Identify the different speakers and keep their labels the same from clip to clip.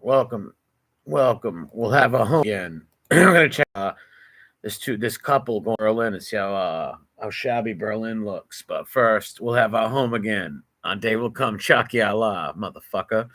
Speaker 1: Welcome, welcome. We'll have a home again. We're gonna check this couple going to Berlin and see how shabby Berlin looks. But first, we'll have our home again. On day will come, Chuck Yalla, motherfucker.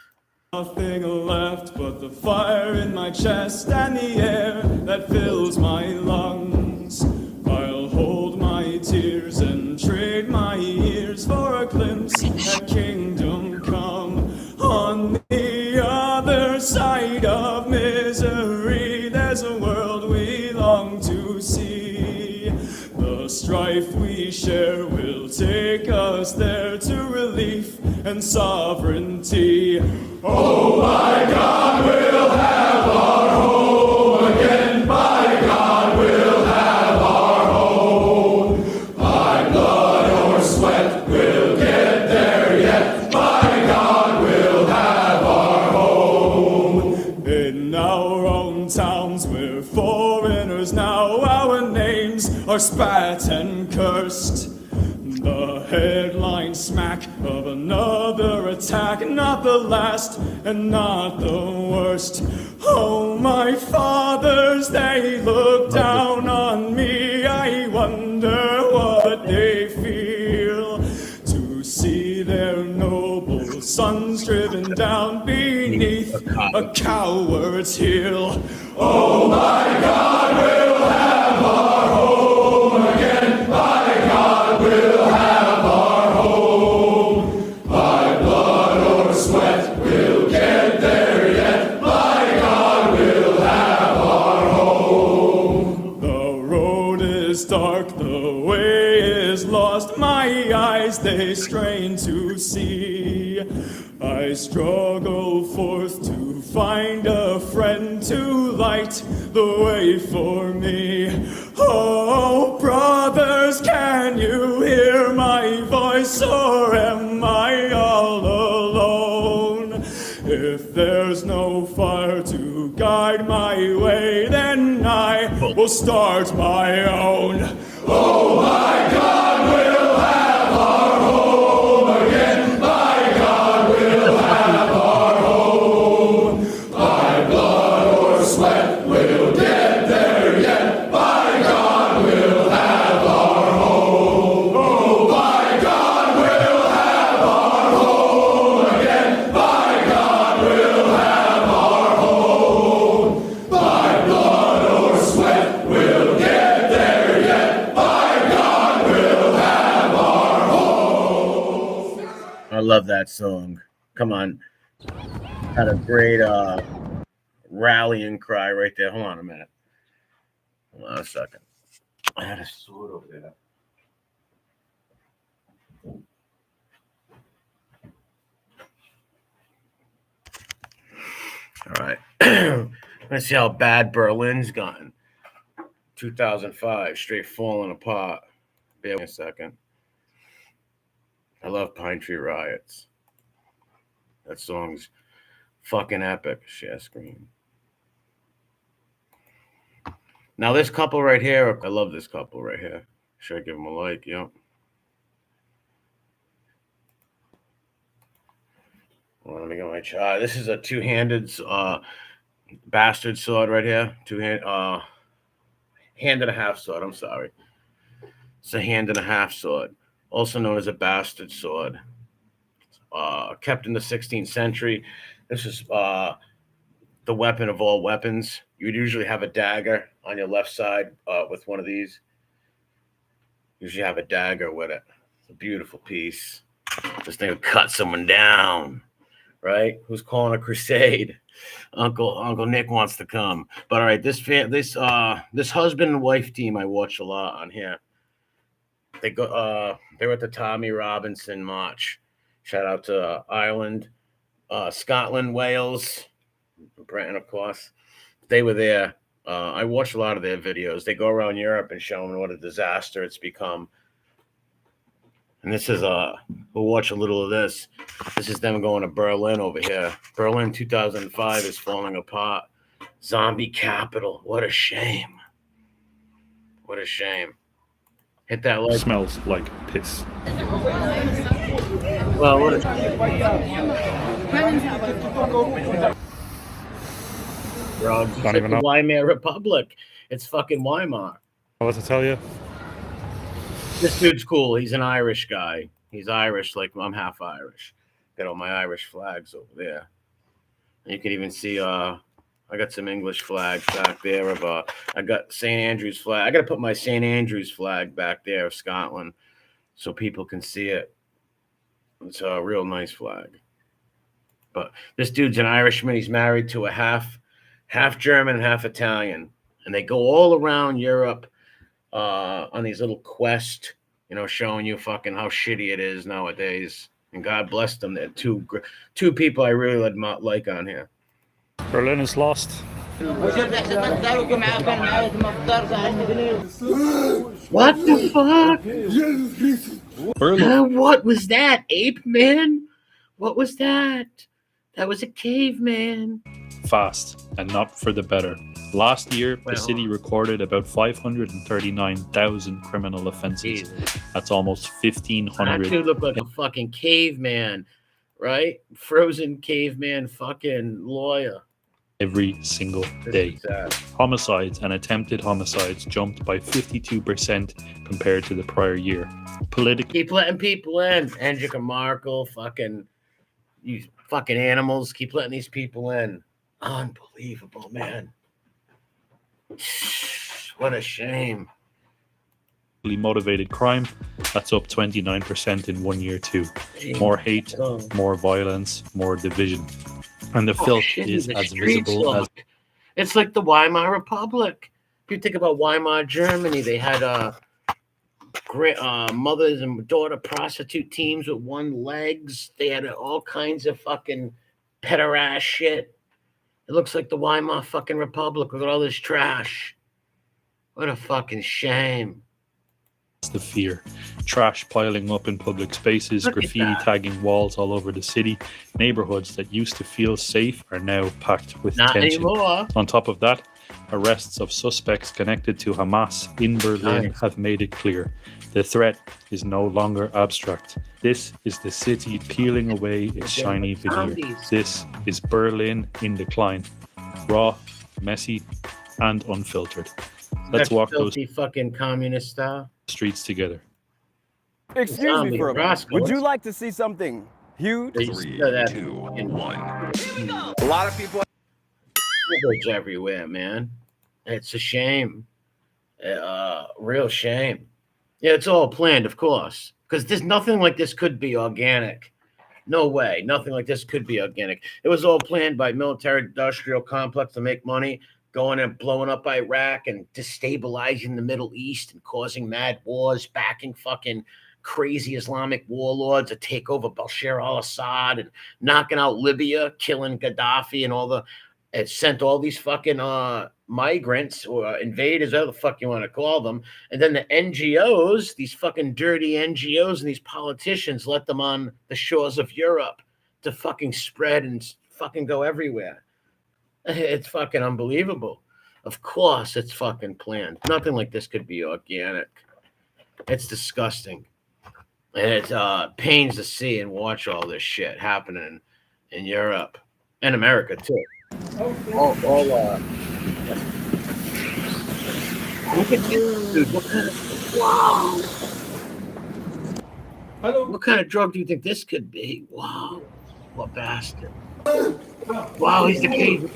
Speaker 2: Nothing left but the fire in my chest and the air that fills my lungs. I'll hold my tears and trade my ears for a glimpse at kingdom come. On the other side of misery, there's a world we long to see. The strife we share will take us there to relief and sovereignty. Oh my God, we'll have our home again. By God, we'll have our home. By blood or sweat, we'll get there yet. By God, we'll have our home. In our own towns, we're foreigners now. Our names are spat and cursed. The headline smack of another attack, not the last and not the worst. Oh, my fathers, they look down on me. I wonder what they feel to see their noble sons driven down beneath a coward's heel. Oh, my God, we'll have our home again. By God, we'll have our home. By blood or sweat, we'll get there yet. By God, we'll have our home. The road is dark, the way is lost. My eyes, they strain to see. I struggle forth to find a friend to light the way for me. Oh, brothers, can you hear my voice, or am I all alone? If there's no fire to guide my way, then I will start my own. Oh my God, we'll have our home again. By God, we'll have our home. By blood or sweat, we'll get there yet. By God, we'll have our home. Oh, by God, we'll have our home again. By God, we'll have our home. By blood or sweat, we'll get there yet. By God, we'll have our home.
Speaker 1: I love that song. Come on. Had a great rallying cry right there. Hold on a minute. Hold on a second. I had a sword over there. All right. Let's see how bad Berlin's gotten. 2005, straight falling apart. Bear with me a second. I love Pine Tree Riots. That song's fucking epic. Share screen. Now this couple right here, I love this couple right here. Should I give them a like? Yep. Well, let me get my chart. This is a two-handed bastard sword right here. Hand and a half sword. I'm sorry. It's a hand and a half sword, also known as a bastard sword. Kept in the 16th century. This is the weapon of all weapons. You would usually have a dagger on your left side with one of these. Usually have a dagger with it. It's a beautiful piece. This thing will cut someone down, right? Who's calling a crusade? Uncle Nick wants to come. But all right, this husband and wife team I watch a lot on here. They were at the Tommy Robinson March. Shout out to Ireland, Scotland, Wales, Britain, of course. They were there. I watch a lot of their videos. They go around Europe and showing what a disaster it's become. And this is we'll watch a little of this. This is them going to Berlin over here. Berlin 2005 is falling apart. Zombie capital. What a shame. What a shame. Hit that like.
Speaker 3: Smells like piss.
Speaker 1: Well, what drugs. It's
Speaker 3: Don't
Speaker 1: like
Speaker 3: even
Speaker 1: the
Speaker 3: know.
Speaker 1: Weimar Republic. It's fucking Weimar.
Speaker 3: What to tell you?
Speaker 1: This dude's cool. He's an Irish guy. He's Irish, like I'm half Irish. Got all my Irish flags over there. And you can even see I got some English flags back there of I got St. Andrew's flag. I gotta put my St. Andrew's flag back there of Scotland so people can see it. It's a real nice flag. But this dude's an Irishman. He's married to a half German and half Italian. And they go all around Europe on these little quests, showing you fucking how shitty it is nowadays. And God bless them. They're two people I really like on here.
Speaker 3: Berlin is lost.
Speaker 1: What the fuck?
Speaker 3: Berlin.
Speaker 1: What was that? Ape man? What was that? That was a caveman.
Speaker 3: Fast and not for the better. Last year, the city recorded about 539,000 criminal offenses.
Speaker 1: Jesus.
Speaker 3: That's almost
Speaker 1: That
Speaker 3: 1,500
Speaker 1: dude looked like a fucking caveman, right? Frozen caveman fucking lawyer.
Speaker 3: every single
Speaker 1: This
Speaker 3: day.
Speaker 1: is sad.
Speaker 3: Homicides and attempted homicides jumped by 52% compared to the prior year. Political
Speaker 1: Keep letting people in. Angela Merkel, you fucking animals. Keep letting these people in. Unbelievable, man. What a shame.
Speaker 3: motivated crime, that's up 29% in 1 year too. More hate,
Speaker 1: Oh.
Speaker 3: more violence, more division. And the filth
Speaker 1: shit,
Speaker 3: is
Speaker 1: the
Speaker 3: as
Speaker 1: streets
Speaker 3: visible as
Speaker 1: look. It's like the Weimar Republic. If you think about Weimar Germany, they had great mothers and daughter prostitute teams with one legs. They had all kinds of fucking pederast shit. It looks like the Weimar fucking Republic with all this trash. What a fucking shame.
Speaker 3: the fear. Trash piling up in public spaces,
Speaker 1: Look at
Speaker 3: graffiti
Speaker 1: that.
Speaker 3: tagging walls all over the city. Neighborhoods that used to feel safe are now packed with
Speaker 1: Not
Speaker 3: tension.
Speaker 1: anymore.
Speaker 3: On top of that, arrests of suspects connected to Hamas in Berlin
Speaker 1: Nice.
Speaker 3: have made it clear the threat is no longer abstract. This is the city peeling away its shiny veneer.
Speaker 1: Zombies.
Speaker 3: This is Berlin in decline. Raw, messy, and unfiltered. Let's
Speaker 1: That
Speaker 3: walk those
Speaker 1: filthy fucking communist style.
Speaker 3: streets together.
Speaker 4: Excuse
Speaker 1: Zombie
Speaker 4: me for a moment.
Speaker 1: rascals.
Speaker 4: Would you like to see something huge?
Speaker 1: They used to do that in
Speaker 4: A lot of people.
Speaker 1: privilege everywhere, man. It's a shame. Real shame. Yeah, it's all planned, of course, because there's nothing like this could be organic. No way. Nothing like this could be organic. It was all planned by military-industrial complex to make money, going and blowing up Iraq and destabilizing the Middle East and causing mad wars, backing fucking crazy Islamic warlords to take over Bashar al-Assad and knocking out Libya, killing Gaddafi and all the it sent all these fucking migrants or invaders, whatever the fuck you want to call them. And then the NGOs, these fucking dirty NGOs and these politicians let them on the shores of Europe to fucking spread and fucking go everywhere. It's fucking unbelievable. Of course it's fucking planned. Nothing like this could be organic. It's disgusting. And it pains to see and watch all this shit happening in Europe and America too. Look at this, dude. What kind of wow?
Speaker 2: Hello.
Speaker 1: What kind of drug do you think this could be? Wow, what bastard! Wow, he's the king.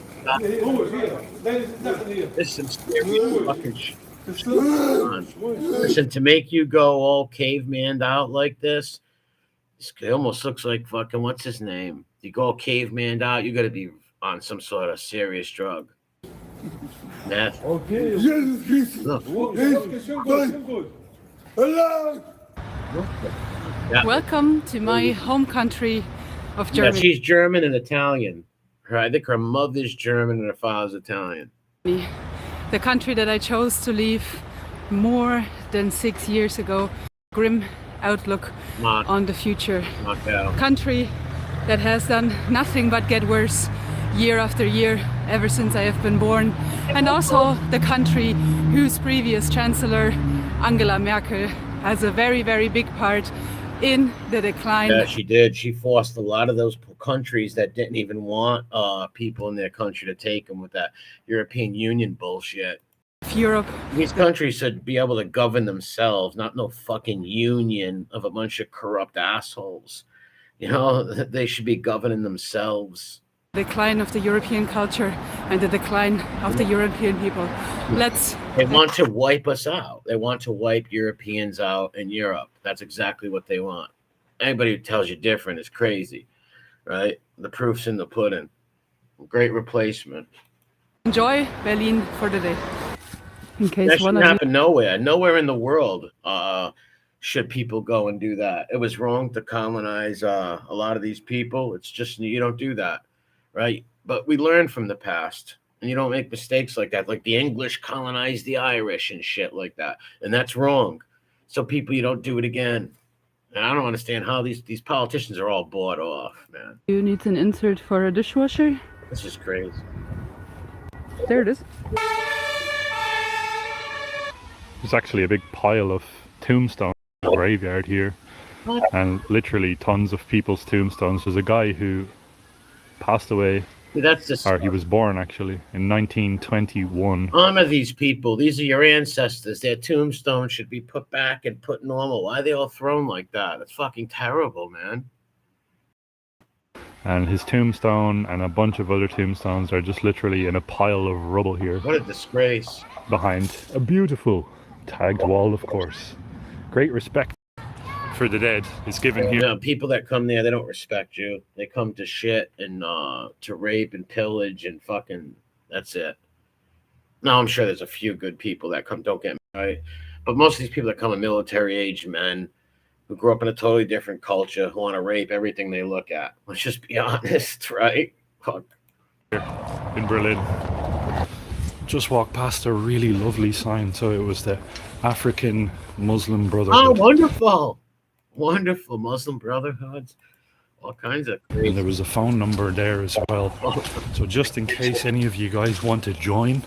Speaker 1: This is some scary fucking shit. Listen, to make you go all caveman out like this, it almost looks like fucking what's his name? You go all caveman out, you got to be on some sort of serious drug. Meth.
Speaker 2: Okay.
Speaker 1: Look. Yeah.
Speaker 5: Welcome to my home country of
Speaker 1: Yeah,
Speaker 5: Germany.
Speaker 1: she's German and Italian. I think her mother's German and her father's Italian.
Speaker 5: The country that I chose to leave more than 6 years ago. Grim outlook on the future.
Speaker 1: Knocked out.
Speaker 5: Country that has done nothing but get worse year after year ever since I have been born. And also the country whose previous chancellor, Angela Merkel, has a very, very big part in the decline.
Speaker 1: Yeah, she did. She forced a lot of those countries that didn't even want people in their country to take them with that European Union bullshit.
Speaker 5: Of Europe.
Speaker 1: These countries should be able to govern themselves, not no fucking union of a bunch of corrupt assholes. You know, they should be governing themselves.
Speaker 5: Decline of the European culture and the decline of the European people.
Speaker 1: They want to wipe us out. They want to wipe Europeans out in Europe. That's exactly what they want. Anybody who tells you different is crazy, right? The proof's in the pudding. Great replacement.
Speaker 5: Enjoy Berlin for the day. In case
Speaker 1: That
Speaker 5: one
Speaker 1: shouldn't
Speaker 5: of you
Speaker 1: happen nowhere. Nowhere in the world should people go and do that. It was wrong to colonize a lot of these people. It's just, you don't do that, right? But we learn from the past, and you don't make mistakes like that. Like the English colonized the Irish and shit like that, and that's wrong. So people, you don't do it again. And I don't understand how these politicians are all bought off, man.
Speaker 5: you need an insert for a dishwasher.
Speaker 1: This is crazy.
Speaker 5: There it is.
Speaker 3: There's actually a big pile of tombstones in the graveyard here, and literally tons of people's tombstones. There's a guy who passed away,
Speaker 1: That's just
Speaker 3: or he was born actually in 1921.
Speaker 1: honor these people. These are your ancestors. Their tombstones should be put back and put normal. Why are they all thrown like that? It's fucking terrible, man.
Speaker 3: And his tombstone and a bunch of other tombstones are just literally in a pile of rubble here
Speaker 1: What a disgrace.
Speaker 3: behind a beautiful tagged wall, of course. Great respect for the dead is given
Speaker 1: You
Speaker 3: here.
Speaker 1: know, people that come there, they don't respect you. They come to shit and to rape and pillage and fucking, that's it. Now, I'm sure there's a few good people that come, don't get me right. But most of these people that come are military-aged men who grew up in a totally different culture, who want to rape everything they look at. Let's just be honest, right? Fuck.
Speaker 3: In Berlin. Just walked past a really lovely sign. So it was the African Muslim
Speaker 1: Oh,
Speaker 3: Brotherhood.
Speaker 1: wonderful. Wonderful. Muslim brotherhoods. All kinds of
Speaker 3: And
Speaker 1: crazy.
Speaker 3: there was a phone number there as well. So just in case any of you guys want to join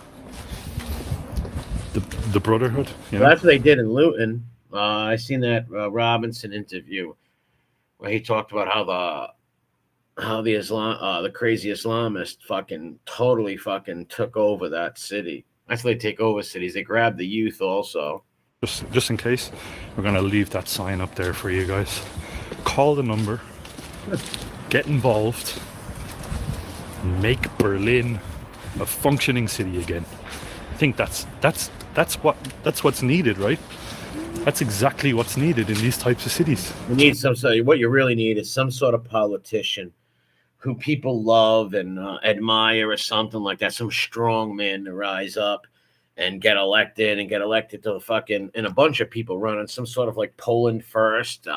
Speaker 3: the Brotherhood, you know,
Speaker 1: That's what they did in Luton. I seen that Robinson interview where he talked about how the crazy Islamist totally took over that city. That's how they take over cities. They grab the youth also.
Speaker 3: just in case, we're gonna leave that sign up there for you guys. Call the number, get involved, make Berlin a functioning city again. I think that's what's needed, right? That's exactly what's needed in these types of cities.
Speaker 1: You need what you really need is some sort of politician who people love and admire or something like that. Some strong man to rise up and get elected to the fucking, and a bunch of people running some sort of like Poland first,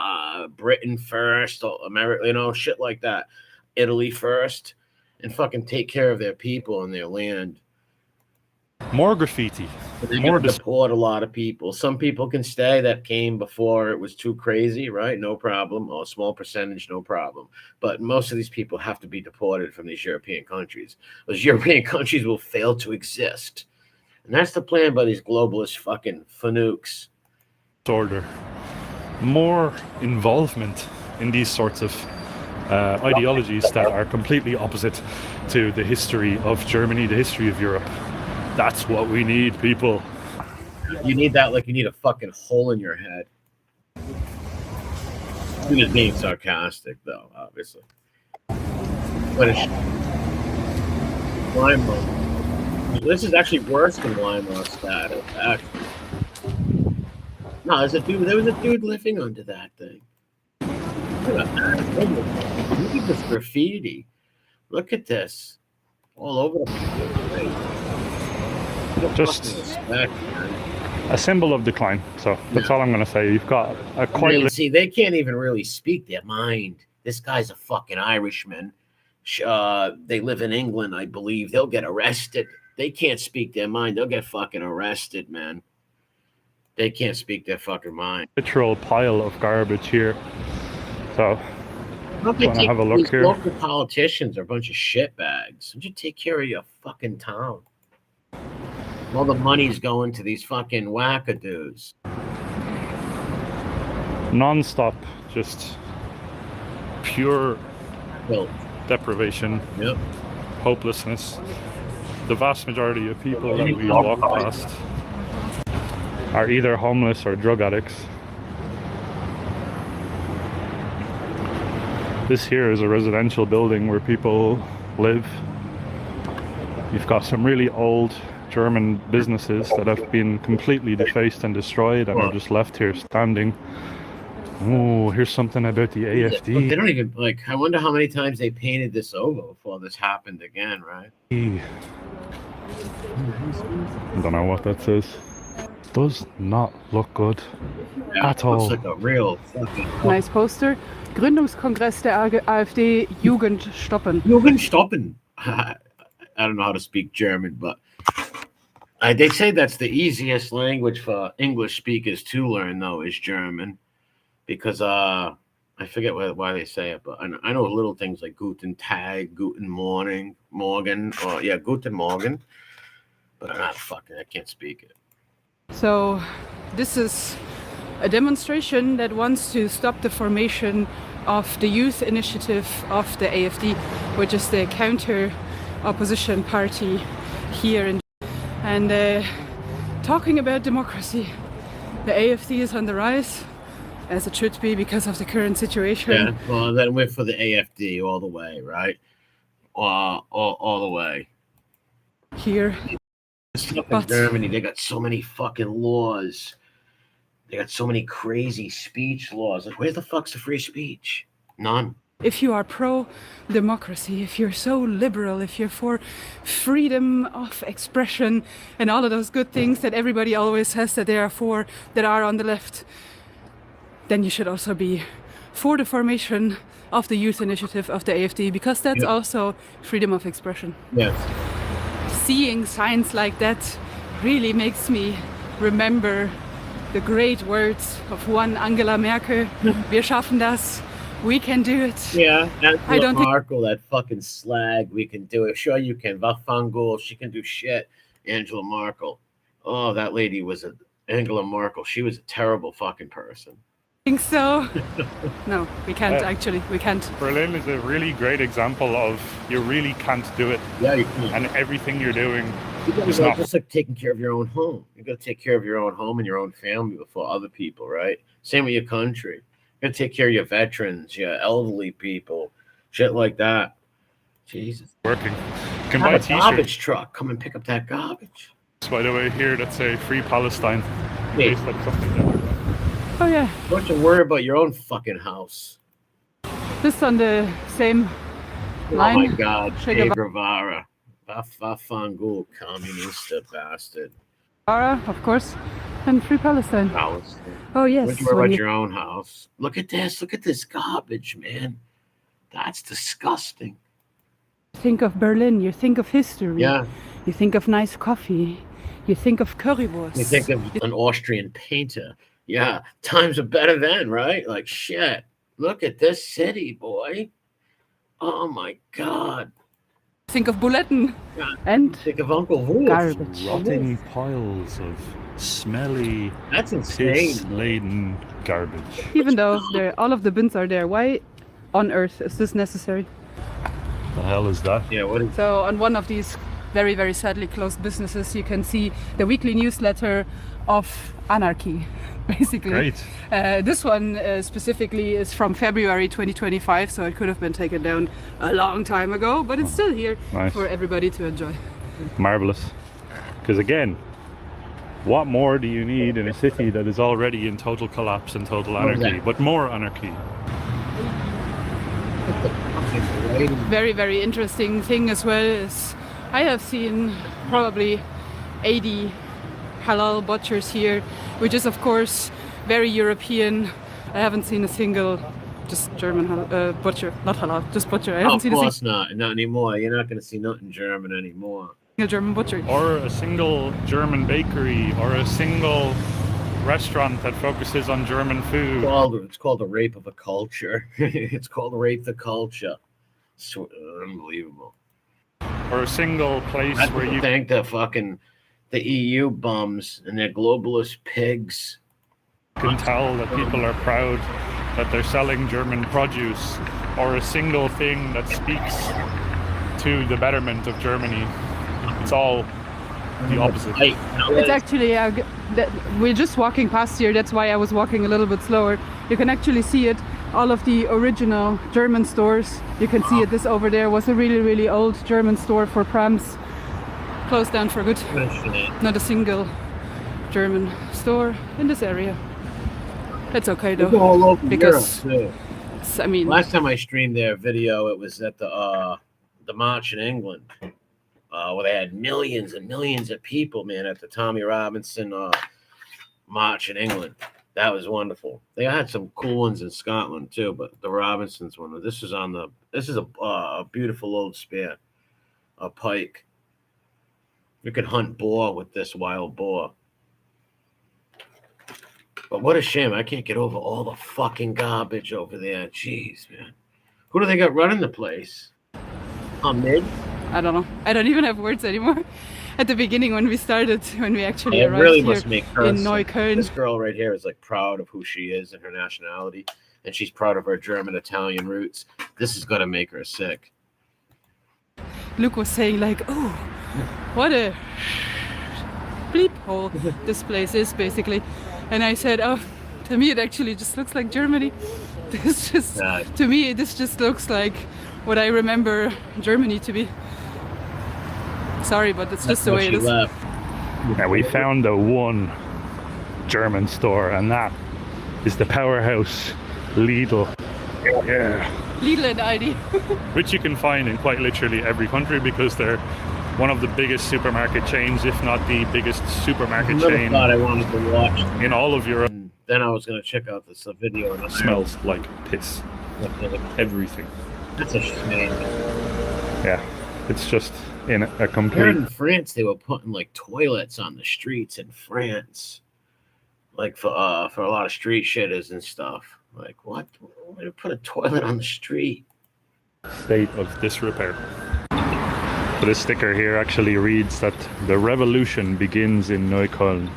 Speaker 1: Britain first, America, you know, shit like that. Italy first, and fucking take care of their people and their land.
Speaker 3: More graffiti.
Speaker 1: They're
Speaker 3: More
Speaker 1: going to deport a lot of people. Some people can stay that came before it was too crazy, right? No problem. Or a small percentage, no problem. But most of these people have to be deported from these European countries. Those European countries will fail to exist. And that's the plan by these globalist fucking fanooks.
Speaker 3: Order. More involvement in these sorts of ideologies that are completely opposite to the history of Germany, the history of Europe. That's what we need, people.
Speaker 1: You need that like you need a fucking hole in your head. I'm just being sarcastic, though, obviously. What is Weimar? This is actually worse than Weimar status, actually. No, there was a dude living under that thing. Look at that. Look at this graffiti. Look at this. All over the place.
Speaker 3: Just
Speaker 1: Respect, man.
Speaker 3: a symbol of decline. So that's all I'm going to say. You've got a quite
Speaker 1: Really, see, they can't even really speak their mind. This guy's a fucking Irishman. They live in England, I believe. They'll get arrested. They can't speak their mind. They'll get fucking arrested, man. They can't speak their fucking mind.
Speaker 3: literal pile of garbage here. So
Speaker 1: Don't they
Speaker 3: wanna
Speaker 1: take
Speaker 3: have a look
Speaker 1: these
Speaker 3: here?
Speaker 1: local politicians are a bunch of shitbags. Don't you take care of your fucking town? All the money's going to these fucking wackadoos.
Speaker 3: non-stop, just pure
Speaker 1: Well,
Speaker 3: deprivation,
Speaker 1: yep.
Speaker 3: hopelessness. The vast majority of people that we walk past are either homeless or drug addicts. This here is a residential building where people live. You've got some really old German businesses that have been completely defaced and destroyed and are just left here standing. Oh, here's something about the
Speaker 1: They
Speaker 3: AFD.
Speaker 1: don't even like. I wonder how many times they painted this over before this happened again, right?
Speaker 3: I don't know what that says. Does not look good
Speaker 1: Yeah,
Speaker 3: at
Speaker 1: it looks
Speaker 3: all.
Speaker 1: like a real fucking
Speaker 5: Nice poster. Gründungskongress der AfD, Jugend stoppen.
Speaker 1: Jugend stoppen. I don't know how to speak German, but they say that's the easiest language for English speakers to learn, though, is German, because I forget why they say it, but I know little things like Guten Tag, Guten Morgen, or yeah, Guten Morgen, but I can't speak it.
Speaker 5: So this is a demonstration that wants to stop the formation of the youth initiative of the AfD, which is the counter opposition party here in, and talking about democracy. The AfD is on the rise, as it should be because of the current situation.
Speaker 1: Yeah, well, then we're for the AFD all the way, right? All the way.
Speaker 5: Here,
Speaker 1: Stuff in
Speaker 5: But-
Speaker 1: Germany, they got so many fucking laws. They got so many crazy speech laws. Like, where the fuck's the free speech? None.
Speaker 5: if you are pro-democracy, if you're so liberal, if you're for freedom of expression and all of those good things that everybody always says that they are for, that are on the left, then you should also be for the formation of the youth initiative of the AfD, because that's
Speaker 1: Yeah.
Speaker 5: also freedom of expression.
Speaker 1: Yes.
Speaker 5: Seeing signs like that really makes me remember the great words of one Angela Merkel. Wir schaffen das. We can do it.
Speaker 1: Yeah,
Speaker 5: I
Speaker 1: Angela
Speaker 5: don't think-
Speaker 1: Merkel, that fucking slag. We can do it. Sure, you can. Waffangul, she can do shit. Angela Merkel. Oh, that lady was Angela Merkel. She was a terrible fucking person.
Speaker 5: Think so? No, we can't actually. We can't.
Speaker 3: Berlin is a really great example of you really can't do it,
Speaker 1: Yeah, you can.
Speaker 3: and everything you're doing
Speaker 1: You
Speaker 3: is
Speaker 1: gotta
Speaker 3: not.
Speaker 1: just like taking care of your own home. You got to take care of your own home and your own family before other people, right? Same with your country. You got to take care of your veterans, your elderly people, shit like that. Jesus.
Speaker 3: Working. You can buy
Speaker 1: Have a
Speaker 3: t-shirts,
Speaker 1: garbage truck. Come and pick up that garbage.
Speaker 3: by the way, here that say Free Palestine.
Speaker 1: Hey,
Speaker 3: Tastes like something there.
Speaker 5: Oh yeah,
Speaker 1: don't you worry about your own fucking house.
Speaker 5: just on the same
Speaker 1: Oh my
Speaker 5: line.
Speaker 1: God,
Speaker 5: Che
Speaker 1: Che Guevara. Fafangul, communist bastard.
Speaker 5: Guevara, of course, and Free Palestine.
Speaker 1: House.
Speaker 5: Oh yes.
Speaker 1: Don't you worry
Speaker 5: when
Speaker 1: about
Speaker 5: you-
Speaker 1: your own house. Look at this. Look at this garbage, man. That's disgusting.
Speaker 5: think of Berlin, you think of history.
Speaker 1: Yeah.
Speaker 5: You think of nice coffee. You think of currywurst.
Speaker 1: You think of an Austrian painter. Yeah. Times are better then, right? Like, shit. Look at this city, boy. Oh my God.
Speaker 5: Think of Buletten.
Speaker 1: Yeah.
Speaker 5: And
Speaker 1: Think of Uncle Wolf.
Speaker 5: garbage.
Speaker 3: Rotting piles of smelly,
Speaker 1: That's insane.
Speaker 3: piss-laden garbage.
Speaker 5: Even though all of the bins are there, why on earth is this necessary?
Speaker 3: The hell is that?
Speaker 1: Yeah, what is
Speaker 5: So on one of these very, very sadly closed businesses, you can see the weekly newsletter of Anarchy, basically.
Speaker 3: Great.
Speaker 5: This one specifically is from February 2025, so it could have been taken down a long time ago, but it's still here
Speaker 3: Nice.
Speaker 5: for everybody to enjoy.
Speaker 3: Marvelous. Because again, what more do you need in a city that is already in total collapse and total
Speaker 1: What was
Speaker 3: anarchy?
Speaker 1: that?
Speaker 3: But more anarchy.
Speaker 5: Very, very interesting thing as well is I have seen probably 80 halal butchers here, which is of course very European. I haven't seen a single just German butcher, not halal, just butcher. I haven't
Speaker 1: Of
Speaker 5: seen a
Speaker 1: course not. Not anymore. You're not going to see nothing German anymore.
Speaker 5: single German butcher.
Speaker 3: Or a single German bakery, or a single restaurant that focuses on German food.
Speaker 1: It's called the rape of a culture. It's called rape the culture. Unbelievable.
Speaker 3: Or a single place
Speaker 1: That's
Speaker 3: where
Speaker 1: what
Speaker 3: you
Speaker 1: thank the EU bums and their globalist pigs.
Speaker 3: can tell that people are proud that they're selling German produce or a single thing that speaks to the betterment of Germany. It's all the opposite.
Speaker 5: It's actually, we're just walking past here, that's why I was walking a little bit slower. You can actually see it, all of the original German stores. You can see it, this over there was a really, really old German store for prams. Closed down for good. Not a single German store in this area. It's okay though,
Speaker 1: all over
Speaker 5: because
Speaker 1: Europe, too.
Speaker 5: I mean,
Speaker 1: Last time I streamed their video, it was at the march in England, where they had millions and millions of people, man, at the Tommy Robinson march in England. That was wonderful. They had some cool ones in Scotland too, but the Robinsons one. This is a beautiful old spear, a pike. You could hunt boar with this wild boar. But what a shame. I can't get over all the fucking garbage over there. Jeez, man. Who do they got running the place? Mid?
Speaker 5: I don't know. I don't even have words anymore. At the beginning when we started, when we actually
Speaker 1: It
Speaker 5: arrived
Speaker 1: really
Speaker 5: here
Speaker 1: must make her
Speaker 5: in
Speaker 1: sick.
Speaker 5: Neukölln.
Speaker 1: This girl right here is like proud of who she is and her nationality, and she's proud of her German-Italian roots. This is gonna make her sick.
Speaker 5: Luke was saying like, oh, what a bleep hole this place is basically. And I said, oh, to me it actually just looks like Germany. This just,
Speaker 1: Yeah.
Speaker 5: to me, this just looks like what I remember Germany to be. Sorry, but it's just the way it
Speaker 1: She
Speaker 5: is.
Speaker 1: left.
Speaker 3: Now we found the one German store, and that is the powerhouse Lidl. Yeah.
Speaker 5: Lidl and Aldi.
Speaker 3: Which you can find in quite literally every country because they're one of the biggest supermarket chains, if not the biggest
Speaker 1: I
Speaker 3: supermarket
Speaker 1: never
Speaker 3: chain
Speaker 1: thought I wanted to watch.
Speaker 3: in all of Europe.
Speaker 1: And then I was gonna check out this video and it
Speaker 3: Smells like piss. Everything.
Speaker 1: That's a shame.
Speaker 3: Yeah. It's just in a
Speaker 1: Here
Speaker 3: complete.
Speaker 1: in France, they were putting like toilets on the streets in France, like for a lot of street shitters and stuff. Like what? Why do you put a toilet on the street?
Speaker 3: State of disrepair. So this sticker here actually reads that the revolution begins in Neukölln.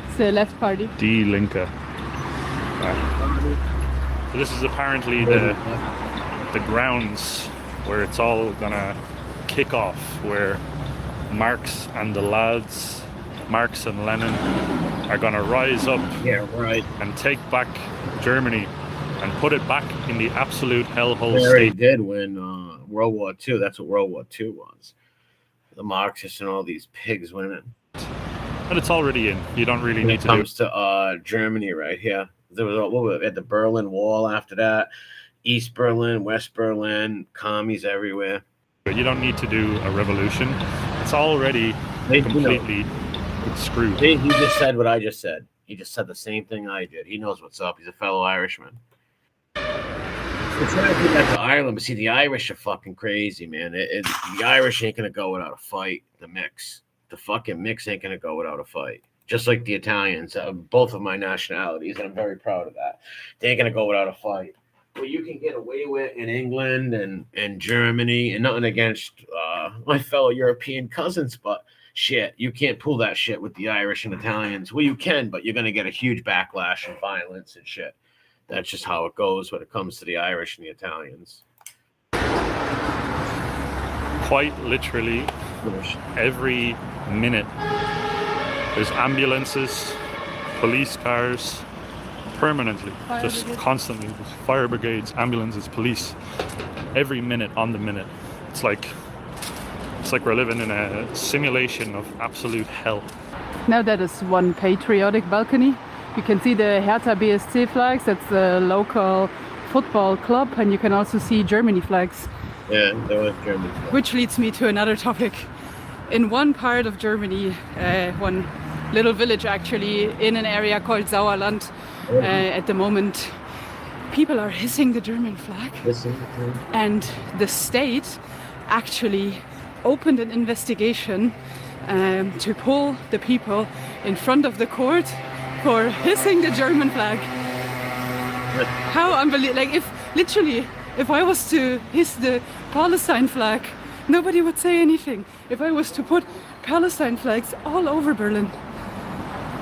Speaker 5: It's the left party.
Speaker 3: Die Linke. So this is apparently the grounds where it's all gonna kick off, where Marx and the lads, Marx and Lenin, are gonna rise up
Speaker 1: Yeah, right.
Speaker 3: and take back Germany and put it back in the absolute hellhole
Speaker 1: They already
Speaker 3: state.
Speaker 1: did win World War II. That's what World War II was. The Marxists and all these pigs winning.
Speaker 3: But it's already in. You don't really
Speaker 1: When
Speaker 3: need
Speaker 1: it
Speaker 3: to do
Speaker 1: comes to Germany, right here, there was what was it, at the Berlin Wall. After that, East Berlin, West Berlin, commies everywhere.
Speaker 3: it. You don't need to do a revolution. It's already
Speaker 1: They, you know,
Speaker 3: completely screwed.
Speaker 1: he just said what I just said. He just said the same thing I did. He knows what's up. He's a fellow Irishman. We're trying to do that to Ireland, but see, the Irish are fucking crazy, man. The Irish ain't gonna go without a fight. The mix, the fucking mix ain't gonna go without a fight. Just like the Italians, both of my nationalities, and I'm very proud of that. They ain't gonna go without a fight. What you can get away with in England and Germany, and nothing against my fellow European cousins, but shit, you can't pull that shit with the Irish and Italians. Well, you can, but you're gonna get a huge backlash and violence and shit. That's just how it goes when it comes to the Irish and the Italians.
Speaker 3: Quite literally, every minute there's ambulances, police cars, permanently, just constantly. There's fire brigades, ambulances, police, every minute on the minute. It's like we're living in a simulation of absolute hell.
Speaker 5: Now that is one patriotic balcony. You can see the Hertha BSC flags, that's the local football club, and you can also see Germany flags.
Speaker 1: Yeah, that was German.
Speaker 5: Which leads me to another topic. In one part of Germany, one little village actually, in an area called Sauerland, at the moment, people are hissing the German flag. And the state actually opened an investigation to pull the people in front of the court for hissing the German flag. How unbelievable! Like if I was to hiss the Palestine flag, nobody would say anything. If I was to put Palestine flags all over Berlin,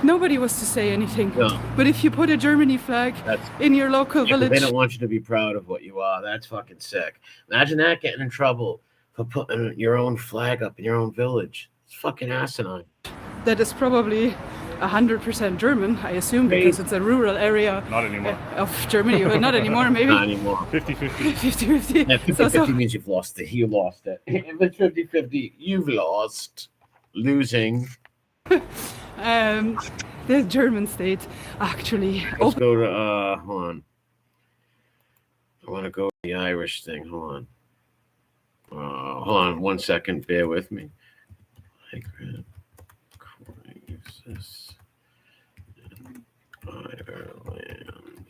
Speaker 5: Nobody was to say anything.
Speaker 1: No.
Speaker 5: But if you put a Germany flag
Speaker 1: That's
Speaker 5: in your local
Speaker 1: Yeah, 'cause
Speaker 5: village,
Speaker 1: they don't want you to be proud of what you are. That's fucking sick. Imagine that getting in trouble for putting your own flag up in your own village. It's fucking asinine.
Speaker 5: that is probably 100% German, I assume, because it's a rural area
Speaker 3: Not anymore.
Speaker 5: of Germany, but not anymore, maybe.
Speaker 1: Not anymore.
Speaker 3: 50-50.
Speaker 5: 50-50.
Speaker 1: Yeah, 50
Speaker 5: So-
Speaker 1: 50 means you've lost it. You lost it. If it's 50 50, you've lost. Losing.
Speaker 5: The German state actually
Speaker 1: Let's go to, hold on. I want to go to the Irish thing. Hold on 1 second. Bear with me. Migrant crisis in Ireland.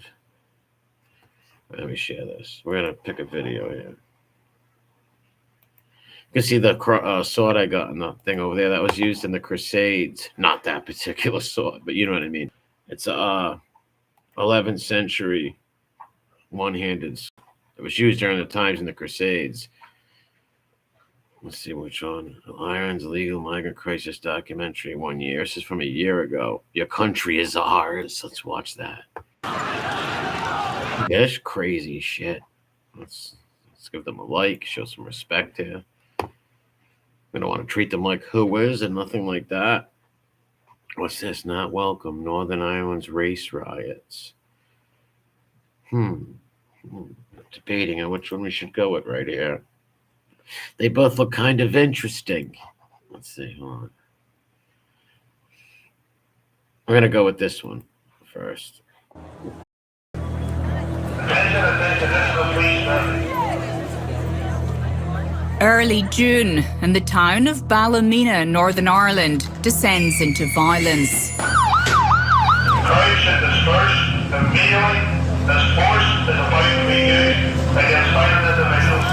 Speaker 1: Let me share this. We're going to pick a video here. You can see the sword I got in the thing over there that was used in the Crusades. Not that particular sword, but you know what I mean. It's a 11th century one-handed sword. It was used during the times in the Crusades. Let's see which one. Ireland's legal migrant crisis documentary 1 year. This is from a year ago. Your country is ours. Let's watch that. That's crazy shit. Let's give them a like, show some respect here. We don't want to treat them like whoas and nothing like that. What's this? Not welcome. Northern Ireland's race riots. Debating on which one we should go with right here. They both look kind of interesting. Let's see. Hold on. I'm going to go with this one first.
Speaker 6: Early June, and the town of Ballymena, Northern Ireland, descends into violence.
Speaker 7: Crowd should disperse immediately as force is about to be used against violent individuals.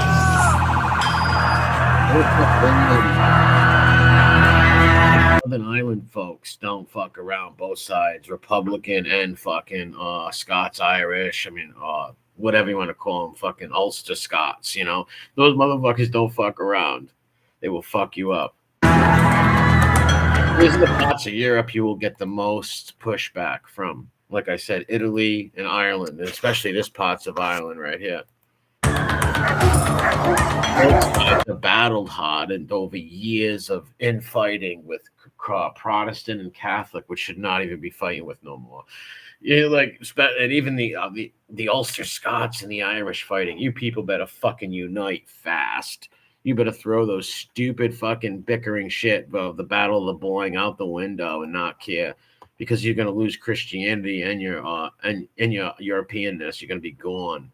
Speaker 1: Northern Ireland folks don't fuck around, both sides, Republican and fucking Scots Irish. I mean, whatever you want to call them, fucking Ulster Scots, you know. Those motherfuckers don't fuck around. They will fuck you up. These are the parts of Europe you will get the most pushback from. Like I said, Italy and Ireland, and especially this parts of Ireland right here. They battled hard and over years of infighting with Protestant and Catholic, which should not even be fighting with no more. You know, like, and even the Ulster Scots and the Irish fighting. You people better fucking unite fast. You better throw those stupid fucking bickering shit of the Battle of the Boyne out the window and not care, because you're gonna lose Christianity and your Europeanness. You're gonna be gone.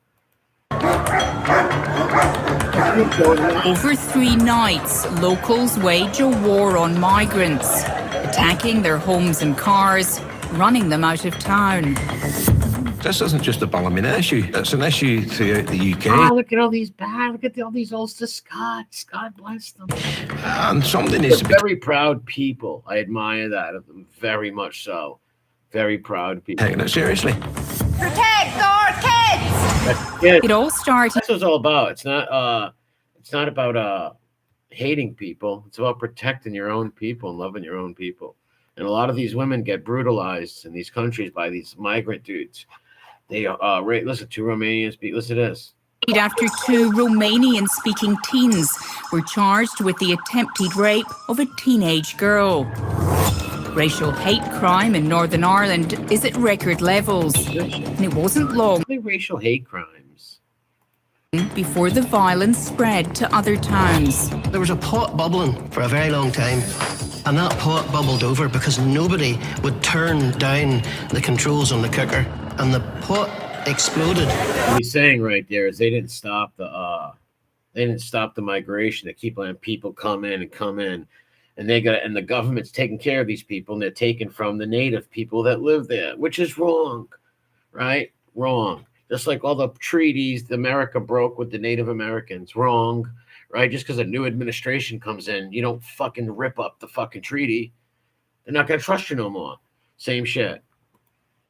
Speaker 6: Over 3 nights, locals wage a war on migrants, attacking their homes and cars, running them out of town.
Speaker 8: This isn't just a Ballymena issue. It's an issue throughout the UK.
Speaker 1: Look at all these look at all these Ulster Scots. God bless them.
Speaker 8: And somebody needs to
Speaker 1: They're
Speaker 8: be
Speaker 1: very proud people. I admire that of them very much so. Very proud people.
Speaker 8: taking it seriously.
Speaker 6: Protect our kids!
Speaker 1: That's it.
Speaker 6: It all started
Speaker 1: That's what it's all about. It's not about hating people. It's about protecting your own people and loving your own people. And a lot of these women get brutalized in these countries by these migrant dudes. They listen to Romanians. Listen to this.
Speaker 6: after 2 Romanian-speaking teens were charged with the attempted rape of a teenage girl. Racial hate crime in Northern Ireland is at record levels, and it wasn't long
Speaker 1: The racial hate crimes.
Speaker 6: before the violence spread to other towns.
Speaker 9: There was a pot bubbling for a very long time, and that pot bubbled over because nobody would turn down the controls on the cooker, and the pot exploded.
Speaker 1: What he's saying right there is they didn't stop the migration. They keep letting people come in, and the government's taking care of these people, and they're taken from the native people that live there, which is wrong, right? Wrong. Just like all the treaties America broke with the Native Americans, wrong, right? Just because a new administration comes in, you don't fucking rip up the fucking treaty. They're not gonna trust you no more. Same shit.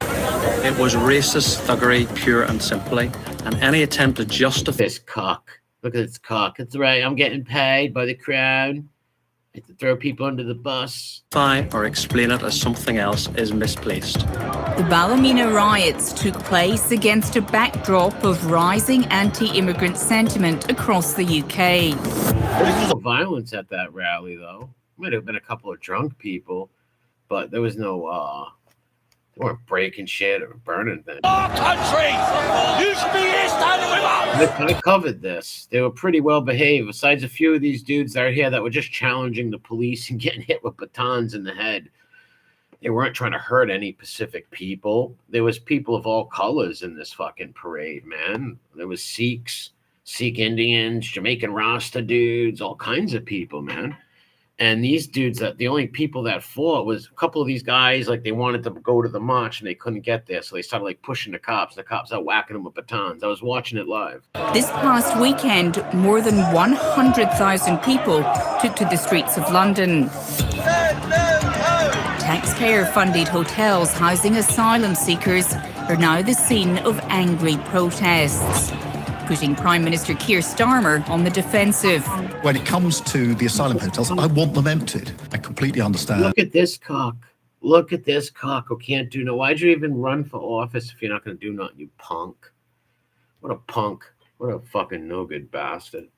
Speaker 10: It was racist thuggery, pure and simply, and any attempt to justify
Speaker 1: This cock. Look at this cock. It's right. I'm getting paid by the crown. To throw people under the bus.
Speaker 10: Or explain it as something else is misplaced.
Speaker 6: The Ballymena riots took place against a backdrop of rising anti-immigrant sentiment across the UK.
Speaker 1: There was no violence at that rally, though. Might have been a couple of drunk people, but there was no, they weren't breaking shit or burning things.
Speaker 11: Our country! You should be here standing with us!
Speaker 1: I covered this. They were pretty well behaved, besides a few of these dudes that are here that were just challenging the police and getting hit with batons in the head. They weren't trying to hurt any Pacific people. There was people of all colors in this fucking parade, man. There was Sikhs, Sikh Indians, Jamaican Rasta dudes, all kinds of people, man. And these dudes, that the only people that fought was a couple of these guys, like they wanted to go to the march and they couldn't get there. So they started like pushing the cops. The cops are whacking them with batons. I was watching it live.
Speaker 6: This past weekend, more than 100,000 people took to the streets of London. Taxpayer-funded hotels housing asylum seekers are now the scene of angry protests, putting Prime Minister Keir Starmer on the defensive.
Speaker 12: When it comes to the asylum hotels, I want them emptied. I completely understand.
Speaker 1: Look at this cock. Look at this cock who can't do no. Why'd you even run for office if you're not going to do nothing, you punk? What a punk. What a fucking no-good bastard.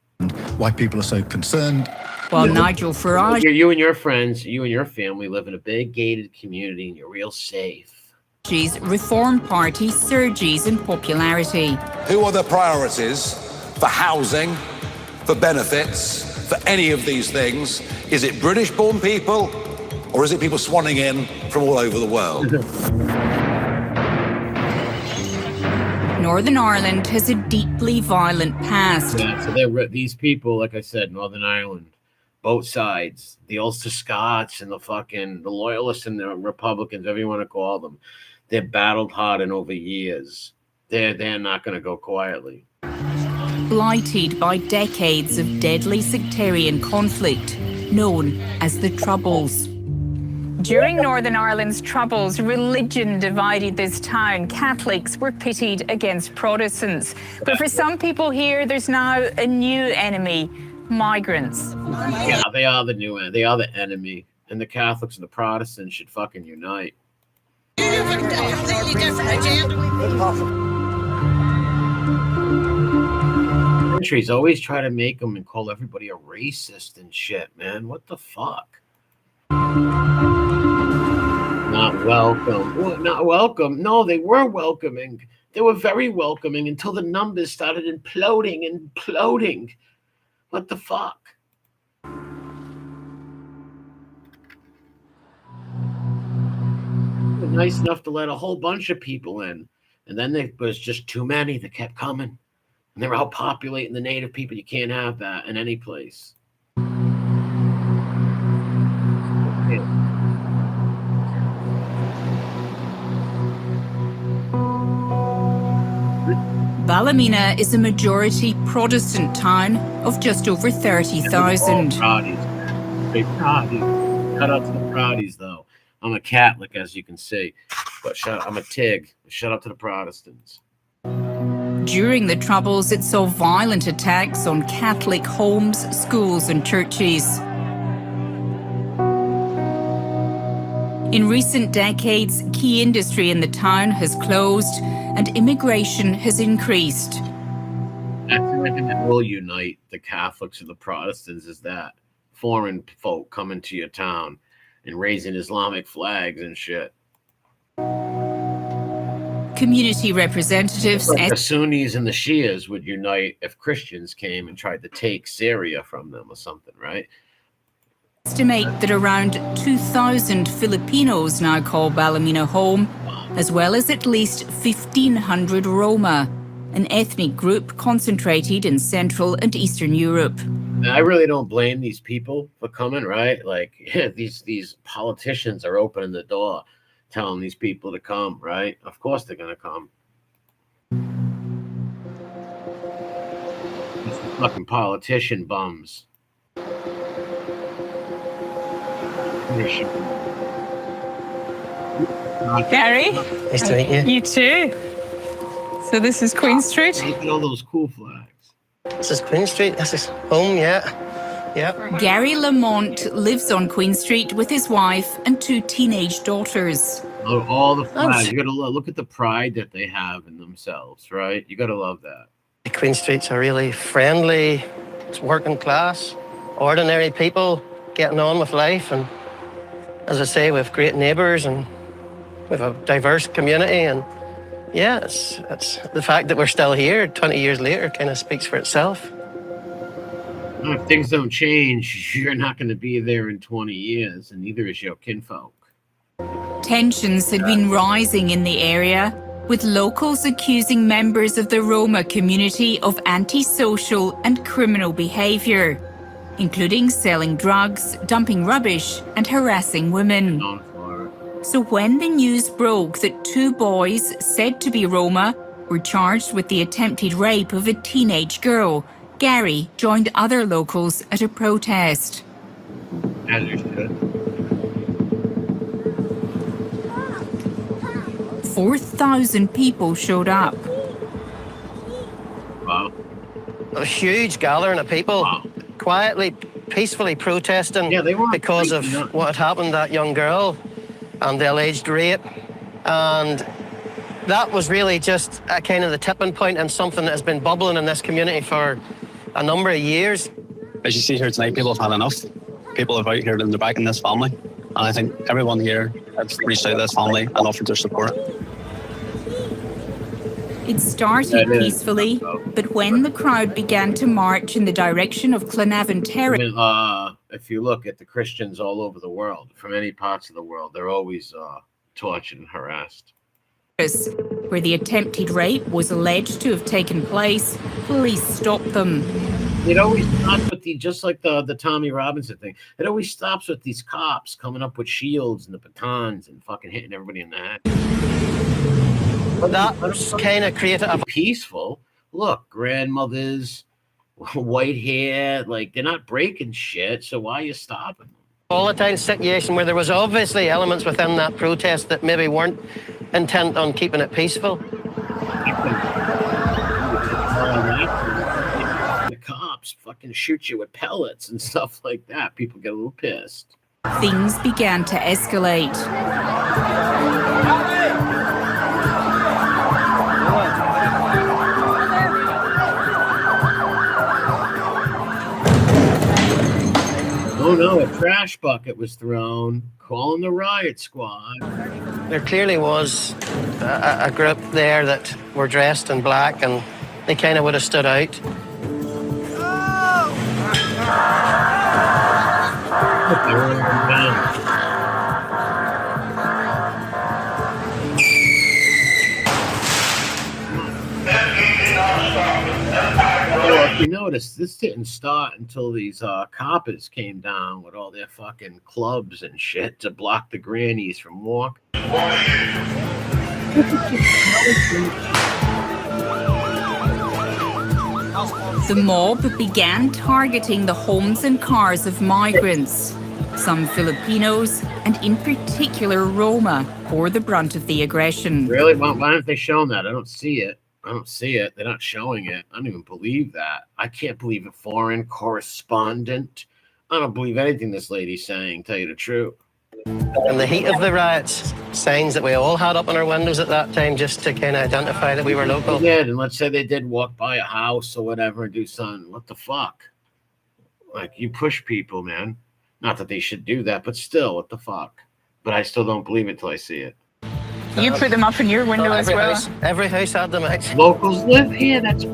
Speaker 12: Why people are so concerned.
Speaker 6: While Nigel Farage...
Speaker 1: You and your friends, you and your family live in a big gated community and you're real safe.
Speaker 6: Reform Party surges in popularity.
Speaker 13: Who are the priorities for housing, for benefits, for any of these things? Is it British-born people or is it people swanning in from all over the world?
Speaker 6: Northern Ireland has a deeply violent past.
Speaker 1: Yeah, so these people, like I said, Northern Ireland, both sides, the Ulster Scots and the Loyalists and the Republicans, whatever you want to call them, they've battled hard and over years. They're not going to go quietly.
Speaker 6: Blighted by decades of deadly sectarian conflict, known as the Troubles.
Speaker 14: During Northern Ireland's Troubles, religion divided this town. Catholics were pitted against Protestants. But for some people here, there's now a new enemy, migrants.
Speaker 1: Yeah, they are the new enemy. They are the enemy. And the Catholics and the Protestants should fucking unite. Countries always try to make them and call everybody a racist and shit, man. What the fuck? Not welcome. What, not welcome? No, they were welcoming. They were very welcoming until the numbers started imploding. What the fuck? They were nice enough to let a whole bunch of people in. And then there was just too many that kept coming. And they were out populating the native people. You can't have that in any place.
Speaker 6: Ballymena is a majority Protestant town of just over 30,000.
Speaker 1: Big Proudies. Shout out to the Proudies, though. I'm a Catholic, as you can see, but I'm a Tig. Shout out to the Protestants.
Speaker 6: During the Troubles, it saw violent attacks on Catholic homes, schools and churches. In recent decades, key industry in the town has closed and immigration has increased.
Speaker 1: That's the thing that will unite the Catholics and the Protestants is that foreign folk coming to your town and raising Islamic flags and shit.
Speaker 6: Community representatives...
Speaker 1: Like the Sunnis and the Shias would unite if Christians came and tried to take Syria from them or something, right?
Speaker 6: Estimate that around 2,000 Filipinos now call Ballymena home, as well as at least 1,500 Roma, an ethnic group concentrated in Central and Eastern Europe.
Speaker 1: And I really don't blame these people for coming, right? Like, yeah, these politicians are opening the door, telling these people to come, right? Of course they're going to come. These fucking politician bums.
Speaker 14: Gary?
Speaker 9: Nice to meet you.
Speaker 14: You too. So this is Queen Street?
Speaker 1: Look at all those cool flags.
Speaker 9: This is Queen Street. This is home, yeah. Yep.
Speaker 6: Gary Lamont lives on Queen Street with his wife and 2 teenage daughters.
Speaker 1: All the flag. You gotta look at the pride that they have in themselves, right? You gotta love that.
Speaker 9: Queen Street's a really friendly, it's working class, ordinary people getting on with life. And as I say, we have great neighbours and we have a diverse community. And yeah, it's the fact that we're still here 20 years later kind of speaks for itself.
Speaker 1: If things don't change, you're not going to be there in 20 years, and neither is your kinfolk.
Speaker 6: Tensions had been rising in the area, with locals accusing members of the Roma community of antisocial and criminal behaviour, including selling drugs, dumping rubbish and harassing women. So when the news broke that 2 boys said to be Roma were charged with the attempted rape of a teenage girl, Gary joined other locals at a protest.
Speaker 1: As you should.
Speaker 6: 4,000 people showed up.
Speaker 1: Wow.
Speaker 9: A huge gathering of people quietly, peacefully protesting because of what had happened to that young girl and the alleged rape. And that was really just a kind of the tipping point and something that has been bubbling in this community for a number of years.
Speaker 15: As you see here tonight, people have had enough. People have out here and they're backing this family. And I think everyone here has reached out to this family and offered their support.
Speaker 6: It started peacefully, but when the crowd began to march in the direction of Clonavon Terrace...
Speaker 1: If you look at the Christians all over the world, from any parts of the world, they're always tortured and harassed.
Speaker 6: Where the attempted rape was alleged to have taken place, police stopped them.
Speaker 1: It always stops with just like the Tommy Robinson thing. It always stops with these cops coming up with shields and the batons and fucking hitting everybody in the head.
Speaker 9: But that kind of created a
Speaker 1: peaceful. Look, grandmothers, white hair, like they're not breaking shit. So why are you stopping them?
Speaker 9: volatile situation where there was obviously elements within that protest that maybe weren't intent on keeping it peaceful.
Speaker 1: The cops fucking shoot you with pellets and stuff like that. People get a little pissed.
Speaker 6: Things began to escalate.
Speaker 1: Oh no, a trash bucket was thrown, calling the riot squad.
Speaker 9: There clearly was a group there that were dressed in black and they kind of would have stood out.
Speaker 1: If you notice, this didn't start until these coppers came down with all their fucking clubs and shit to block the grannies from walking.
Speaker 6: The mob began targeting the homes and cars of migrants. Some Filipinos, and in particular Roma, bore the brunt of the aggression.
Speaker 1: Really? Why haven't they shown that? I don't see it. I don't see it. They're not showing it. I don't even believe that. I can't believe a foreign correspondent. I don't believe anything this lady's saying, tell you the truth.
Speaker 9: In the heat of the riots, signs that we all had up on our windows at that time just to kind of identify that we were local.
Speaker 1: They did, and let's say they did walk by a house or whatever and do something. What the fuck? Like, you push people, man. Not that they should do that, but still, what the fuck? But I still don't believe it till I see it.
Speaker 14: You put them up in your window as well?
Speaker 9: Every house had them, actually.
Speaker 1: Locals live here, that's...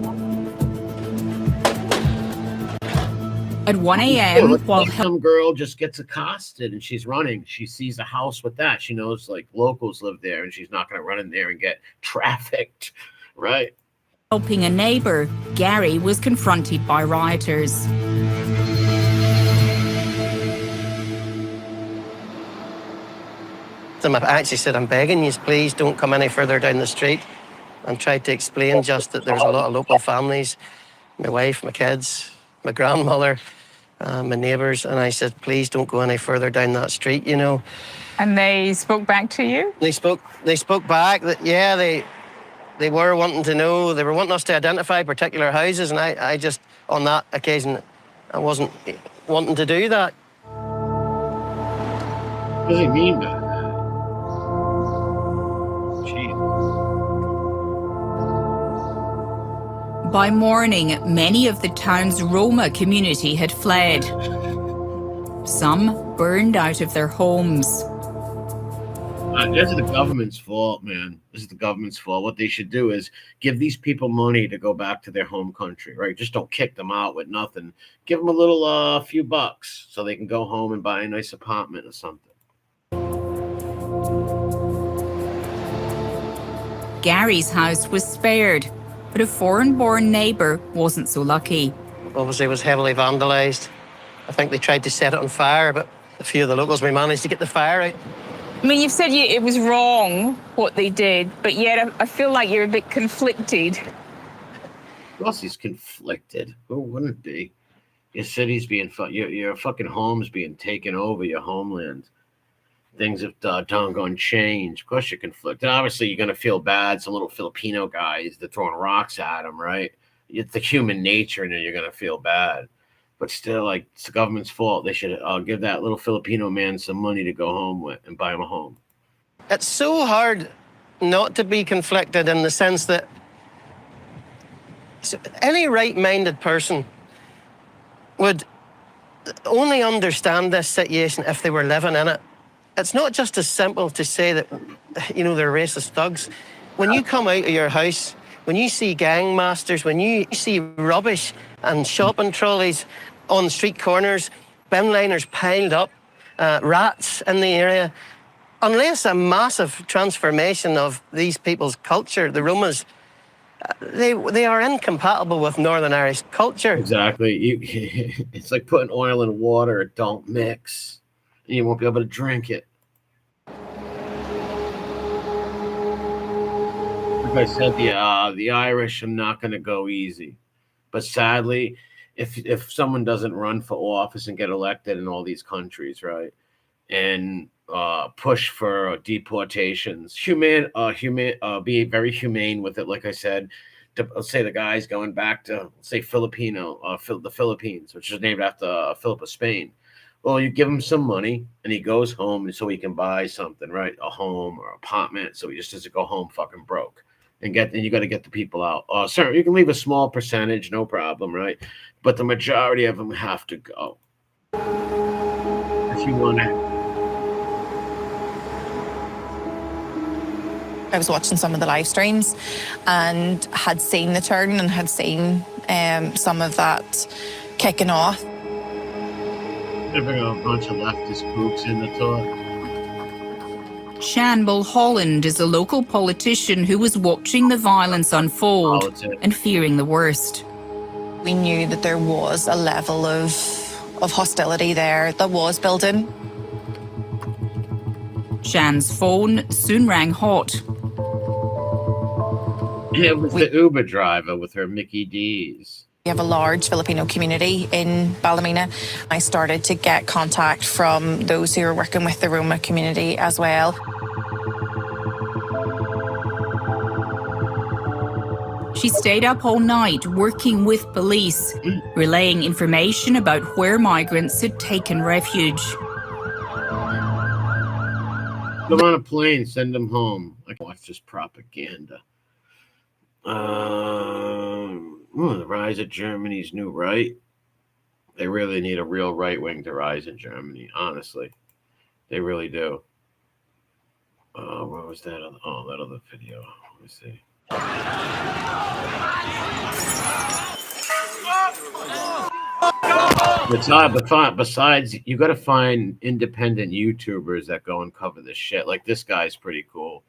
Speaker 6: At 1 a.m., while
Speaker 1: some girl just gets accosted and she's running, she sees a house with that. She knows, like, locals live there and she's not going to run in there and get trafficked, right?
Speaker 6: Helping a neighbor, Gary was confronted by rioters.
Speaker 9: I actually said, I'm begging you, please don't come any further down the street. And tried to explain just that there's a lot of local families, my wife, my kids, my grandmother, my neighbours. And I said, please don't go any further down that street, you know.
Speaker 14: And they spoke back to you?
Speaker 9: They spoke back that, yeah, they were wanting to know, they were wanting us to identify particular houses. And I just, on that occasion, I wasn't wanting to do that.
Speaker 1: What does he mean by that? Jeez.
Speaker 6: By morning, many of the town's Roma community had fled. Some burned out of their homes.
Speaker 1: This is the government's fault, man. This is the government's fault. What they should do is give these people money to go back to their home country, right? Just don't kick them out with nothing. Give them a little few bucks so they can go home and buy a nice apartment or something.
Speaker 6: Gary's house was spared, but a foreign-born neighbour wasn't so lucky.
Speaker 9: Obviously, it was heavily vandalised. I think they tried to set it on fire, but a few of the locals, we managed to get the fire out.
Speaker 14: I mean, you've said it was wrong what they did, but yet I feel like you're a bit conflicted.
Speaker 1: Of course he's conflicted. Who wouldn't be? Your city's being your fucking home's being taken over, your homeland. Things have doggone changed. Of course you're conflicted. Obviously you're gonna feel bad. Some little Filipino guys, they're throwing rocks at him, right? It's the human nature, and you're gonna feel bad. But still, like, it's the government's fault. They should give that little Filipino man some money to go home with and buy him a home.
Speaker 9: It's so hard not to be conflicted in the sense that any right-minded person would only understand this situation if they were living in it. It's not just as simple to say that, they're racist thugs. When you come out of your house, when you see gangmasters, when you see rubbish and shopping trolleys on street corners, bin liners piled up, rats in the area, unless a massive transformation of these people's culture, the Romas, they are incompatible with Northern Irish culture.
Speaker 1: Exactly. It's like putting oil in water. It don't mix. And you won't be able to drink it. Like I said, the Irish are not going to go easy. But sadly, if someone doesn't run for office and get elected in all these countries, right, and push for deportations, be very humane with it. Like I said, let's say the guy's going back to, say, the Philippines, which is named after Philip of Spain. Well, you give him some money and he goes home so he can buy something, right? A home or apartment. So he just doesn't go home fucking broke. And you got to get the people out. Certainly, you can leave a small percentage, no problem, right? But the majority of them have to go. If you want to.
Speaker 16: I was watching some of the live streams and had seen the turn and had seen some of that kicking off.
Speaker 1: There are a bunch of leftist groups in the talk.
Speaker 6: Shan Mulholland is a local politician who was watching the violence unfold and fearing the worst.
Speaker 16: We knew that there was a level of hostility there that was building.
Speaker 6: Shan's phone soon rang hot.
Speaker 1: It was the Uber driver with her Mickey D's.
Speaker 16: We have a large Filipino community in Ballymena. I started to get contact from those who are working with the Roma community as well.
Speaker 6: She stayed up all night working with police, relaying information about where migrants had taken refuge.
Speaker 1: Come on a plane, send them home. I can watch this propaganda. The rise of Germany's new right. They really need a real right wing to rise in Germany, honestly. They really do. Where was that? That other video. Let me see. Besides, you got to find independent YouTubers that go and cover this shit. Like, this guy's pretty cool.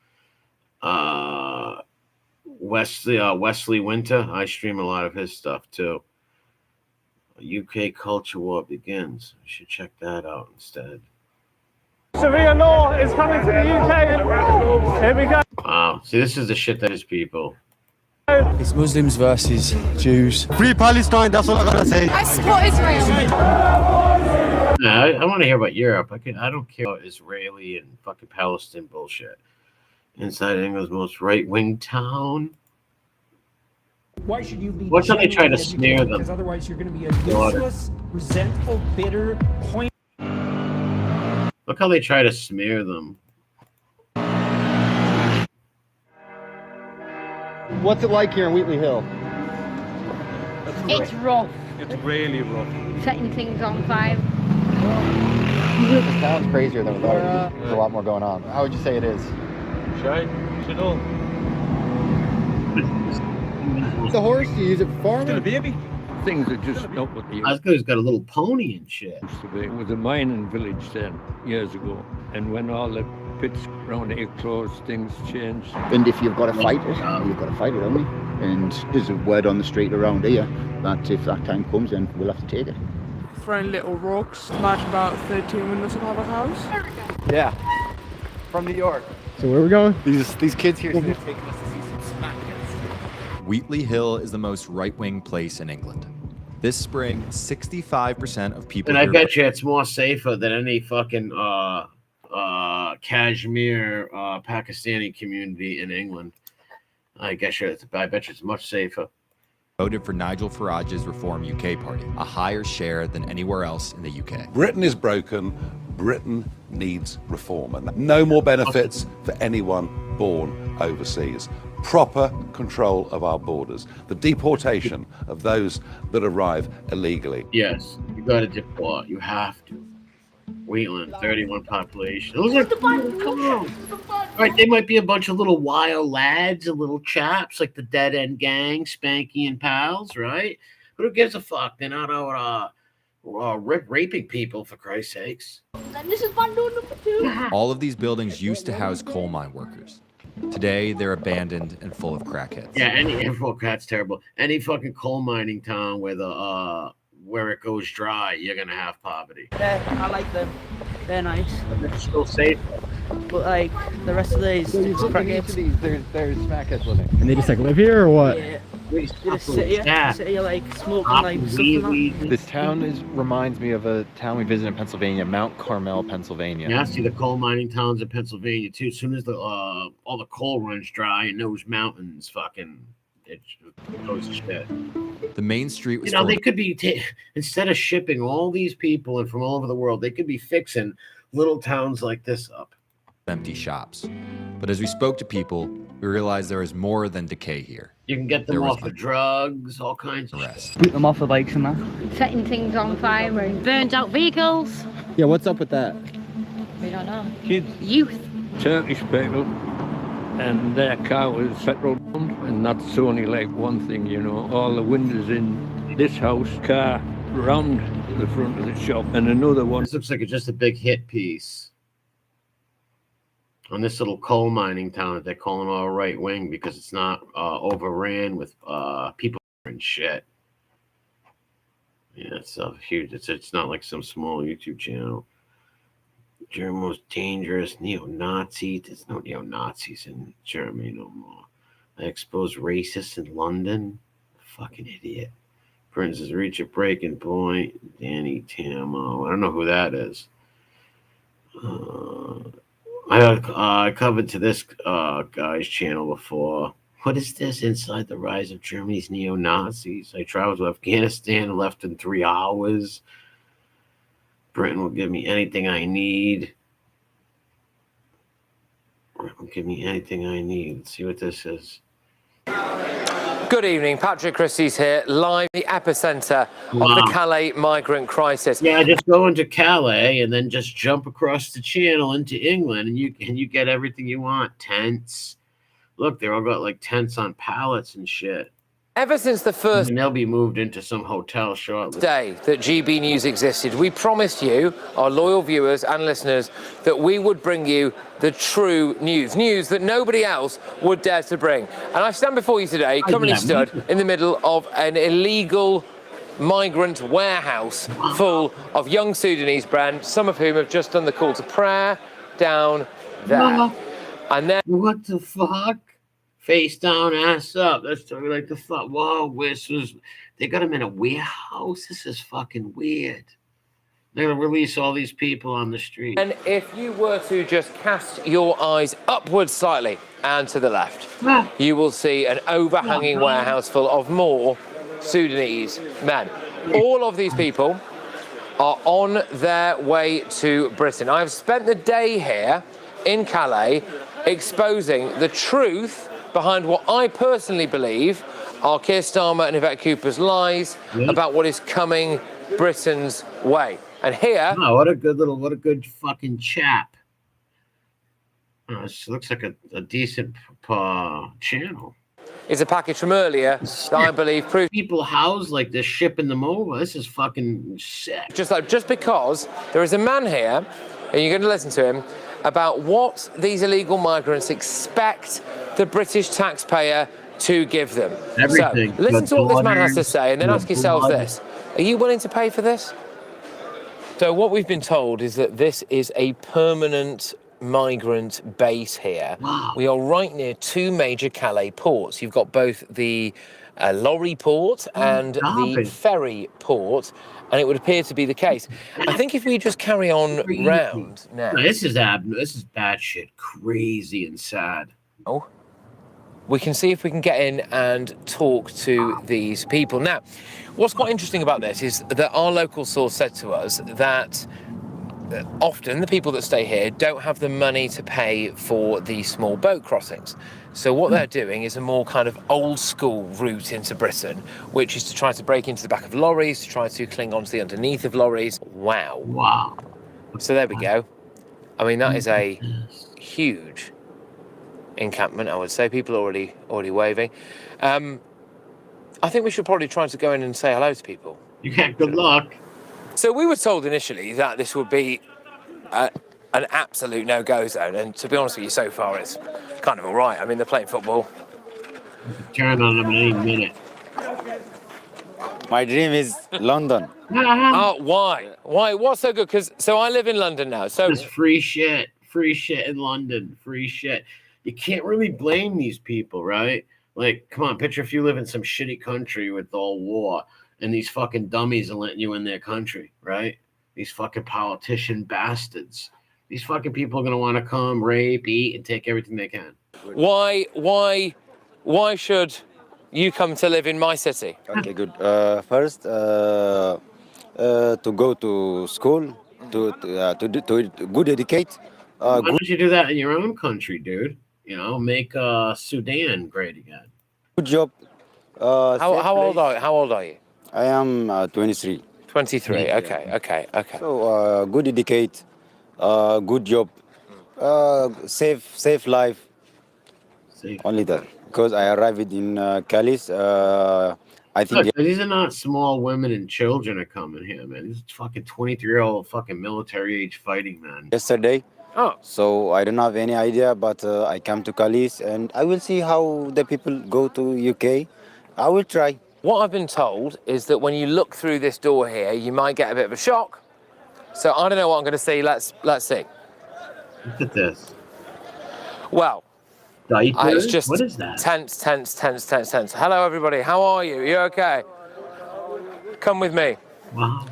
Speaker 1: Wesley Winter. I stream a lot of his stuff too. UK culture war begins. You should check that out instead.
Speaker 17: Sharia law is coming to the UK. Here we go.
Speaker 1: Wow. See, this is the shit that is people.
Speaker 18: It's Muslims versus Jews. Free Palestine, that's all I gotta say.
Speaker 16: I support Israel.
Speaker 1: No, I want to hear about Europe. I don't care about Israeli and fucking Palestine bullshit. Inside England's most right-wing town.
Speaker 19: Why should you be?
Speaker 1: What's how they try to smear them?
Speaker 19: Because otherwise, you're going to be a useless, resentful, bitter, point.
Speaker 1: Look how they try to smear them.
Speaker 18: What's it like here in Wheatley Hill?
Speaker 20: It's rough.
Speaker 18: It's really rough.
Speaker 20: Setting things on fire.
Speaker 18: This town's crazier than we thought it would be. There's a lot more going on. How would you say it is?
Speaker 21: Shy.
Speaker 18: The horse, you use it for farming?
Speaker 21: Still a baby. Things are just not what they
Speaker 1: This guy's got a little pony and shit.
Speaker 21: used to be. It was a mining village then, years ago. And when all the pits around here closed, things changed.
Speaker 22: And if you've got to fight it, you've got to fight it, haven't you? And there's a word on the street around here that if that time comes, then we'll have to take it.
Speaker 23: Throwing little rocks. Imagine about 13 windows in our house.
Speaker 18: Yeah. From New York.
Speaker 24: So where are we going?
Speaker 18: These kids here today taking us to see some smackers.
Speaker 25: Wheatley Hill is the most right-wing place in England. This spring, 65% of people
Speaker 1: And I
Speaker 25: here
Speaker 1: bet you it's more safer than any fucking Kashmir Pakistani community in England. I bet you it's much safer.
Speaker 25: voted for Nigel Farage's Reform UK party, a higher share than anywhere else in the UK.
Speaker 13: Britain is broken. Britain needs reform. And no more benefits for anyone born overseas. Proper control of our borders. The deportation of those that arrive illegally.
Speaker 1: Yes, you got to deport. You have to. Wheatland, 31 population. Those are cool. Right, they might be a bunch of little wild lads and little chaps like the Dead End Gang, Spanky and Pals, right? But who gives a fuck? They're not out raping people, for Christ's sakes.
Speaker 20: And this is bundle number 2.
Speaker 25: All of these buildings used to house coal mine workers. Today, they're abandoned and full of crackheads.
Speaker 1: Yeah, that's terrible. Any fucking coal mining town where it goes dry, you're gonna have poverty.
Speaker 26: Yeah, I like them. They're nice.
Speaker 1: They're still safe.
Speaker 26: But like the rest of these,
Speaker 18: There's smackheads living.
Speaker 24: And they just like live here or what?
Speaker 26: Yeah. You just sit here like smoking like something.
Speaker 18: This town reminds me of a town we visited in Pennsylvania, Mount Carmel, Pennsylvania.
Speaker 1: Yeah, I see the coal mining towns in Pennsylvania too. As soon as all the coal runs dry and those mountains it goes to shit.
Speaker 25: The main street was
Speaker 1: they could be instead of shipping all these people in from all over the world, they could be fixing little towns like this up.
Speaker 25: Empty shops. But as we spoke to people, we realized there is more than decay here.
Speaker 1: You can get them off of drugs, all kinds of
Speaker 26: rest. Boot them off the bikes and that.
Speaker 20: Setting things on fire and burned out vehicles.
Speaker 24: Yeah, what's up with that?
Speaker 20: We don't know.
Speaker 21: Kids.
Speaker 20: Youth.
Speaker 21: Turkish people, and their car was petrol pumped, and that's only like one thing, all the windows in this house, car round the front of the shop, and another one.
Speaker 1: This looks like it's just a big hit piece on this little coal mining town that they're calling all right wing because it's not overran with people and shit. Yeah, it's huge. It's not like some small YouTube channel. Germany's most dangerous neo-Nazi. There's no neo-Nazis in Germany no more. I exposed racists in London. Fucking idiot. Prince has reached a breaking point. Danny Tamo. I don't know who that is. I covered to this guy's channel before. What is this? Inside the rise of Germany's neo-Nazis. I traveled to Afghanistan and left in 3 hours. Britain will give me anything I need. Britain will give me anything I need. Let's see what this is.
Speaker 27: Good evening, Patrick Christie's here, live in the epicenter of the Calais migrant crisis.
Speaker 1: Yeah, just go into Calais and then just jump across the channel into England, and you get everything you want. Tents. Look, they're all got like tents on pallets and shit.
Speaker 27: Ever since the first
Speaker 1: and they'll be moved into some hotel shortly.
Speaker 27: Day that GB News existed, we promised you, our loyal viewers and listeners, that we would bring you the true news that nobody else would dare to bring. And I stand before you today, currently stood in the middle of an illegal migrant warehouse full of young Sudanese brand, some of whom have just done the call to prayer down there. And then
Speaker 1: what the fuck? Face down, ass up. That's like the fuck. Whoa, they got him in a warehouse. This is fucking weird. They're going to release all these people on the street.
Speaker 27: And if you were to just cast your eyes upwards slightly and to the left, you will see an overhanging warehouse full of more Sudanese men. All of these people are on their way to Britain. I've spent the day here in Calais exposing the truth behind what I personally believe are Keir Starmer and Yvette Cooper's lies about what is coming Britain's way. And here...
Speaker 1: Oh, what a good fucking chap. Oh, this looks like a decent channel.
Speaker 27: Is a package from earlier that I believe proves...
Speaker 1: People housed like this, shipping them over. This is fucking sick.
Speaker 27: Just because there is a man here, and you're going to listen to him, about what these illegal migrants expect the British taxpayer to give them.
Speaker 1: Everything.
Speaker 27: So, listen to what this man has to say, and then ask yourself this. Are you willing to pay for this? So what we've been told is that this is a permanent migrant base here.
Speaker 1: Wow.
Speaker 27: We are right near two major Calais ports. You've got both the lorry port and the ferry port, and it would appear to be the case. I think if we just carry on round now...
Speaker 1: No, this is batshit crazy and sad.
Speaker 27: Oh. We can see if we can get in and talk to these people. Now, what's quite interesting about this is that our local source said to us that often the people that stay here don't have the money to pay for the small boat crossings. So what they're doing is a more kind of old school route into Britain, which is to try to break into the back of lorries, to try to cling onto the underneath of lorries. Wow.
Speaker 1: Wow.
Speaker 27: So there we go. I mean, that is a huge encampment, I would say. People already waving. I think we should probably try to go in and say hello to people.
Speaker 1: You can't. Good luck.
Speaker 27: So we were told initially that this would be an absolute no-go zone, and to be honest with you, so far it's kind of all right. I mean, they're playing football.
Speaker 1: Turn on them in any minute.
Speaker 2: My dream is London.
Speaker 27: Oh, why? Why? What's so good? Because I live in London now. So
Speaker 1: there's free shit in London. Free shit. You can't really blame these people, right? Like, come on, picture if you live in some shitty country with all war, and these fucking dummies are letting you in their country, right? These fucking politician bastards. These fucking people are gonna want to come, rape, eat, and take everything they can.
Speaker 27: Why should you come to live in my city?
Speaker 2: Okay, good. First, to go to school, to good educate.
Speaker 1: Why don't you do that in your own country, dude? You know, make Sudan great again.
Speaker 2: Good job.
Speaker 27: How old are you?
Speaker 2: I am 23.
Speaker 27: 23. Okay.
Speaker 2: So good educate, good job, safe life. Only that. Because I arrived in Calais. I think
Speaker 1: these are not small women and children are coming here, man. These are fucking 23-year-old fucking military age fighting men.
Speaker 2: Yesterday.
Speaker 27: Oh.
Speaker 2: So I don't have any idea, but I come to Calais and I will see how the people go to UK. I will try.
Speaker 27: What I've been told is that when you look through this door here, you might get a bit of a shock. So I don't know what I'm going to see. Let's see.
Speaker 1: Look at this.
Speaker 27: Well,
Speaker 1: diapers?
Speaker 27: It's just
Speaker 1: what is that?
Speaker 27: Tense. Hello, everybody. How are you? You okay? Come with me.
Speaker 1: Wow.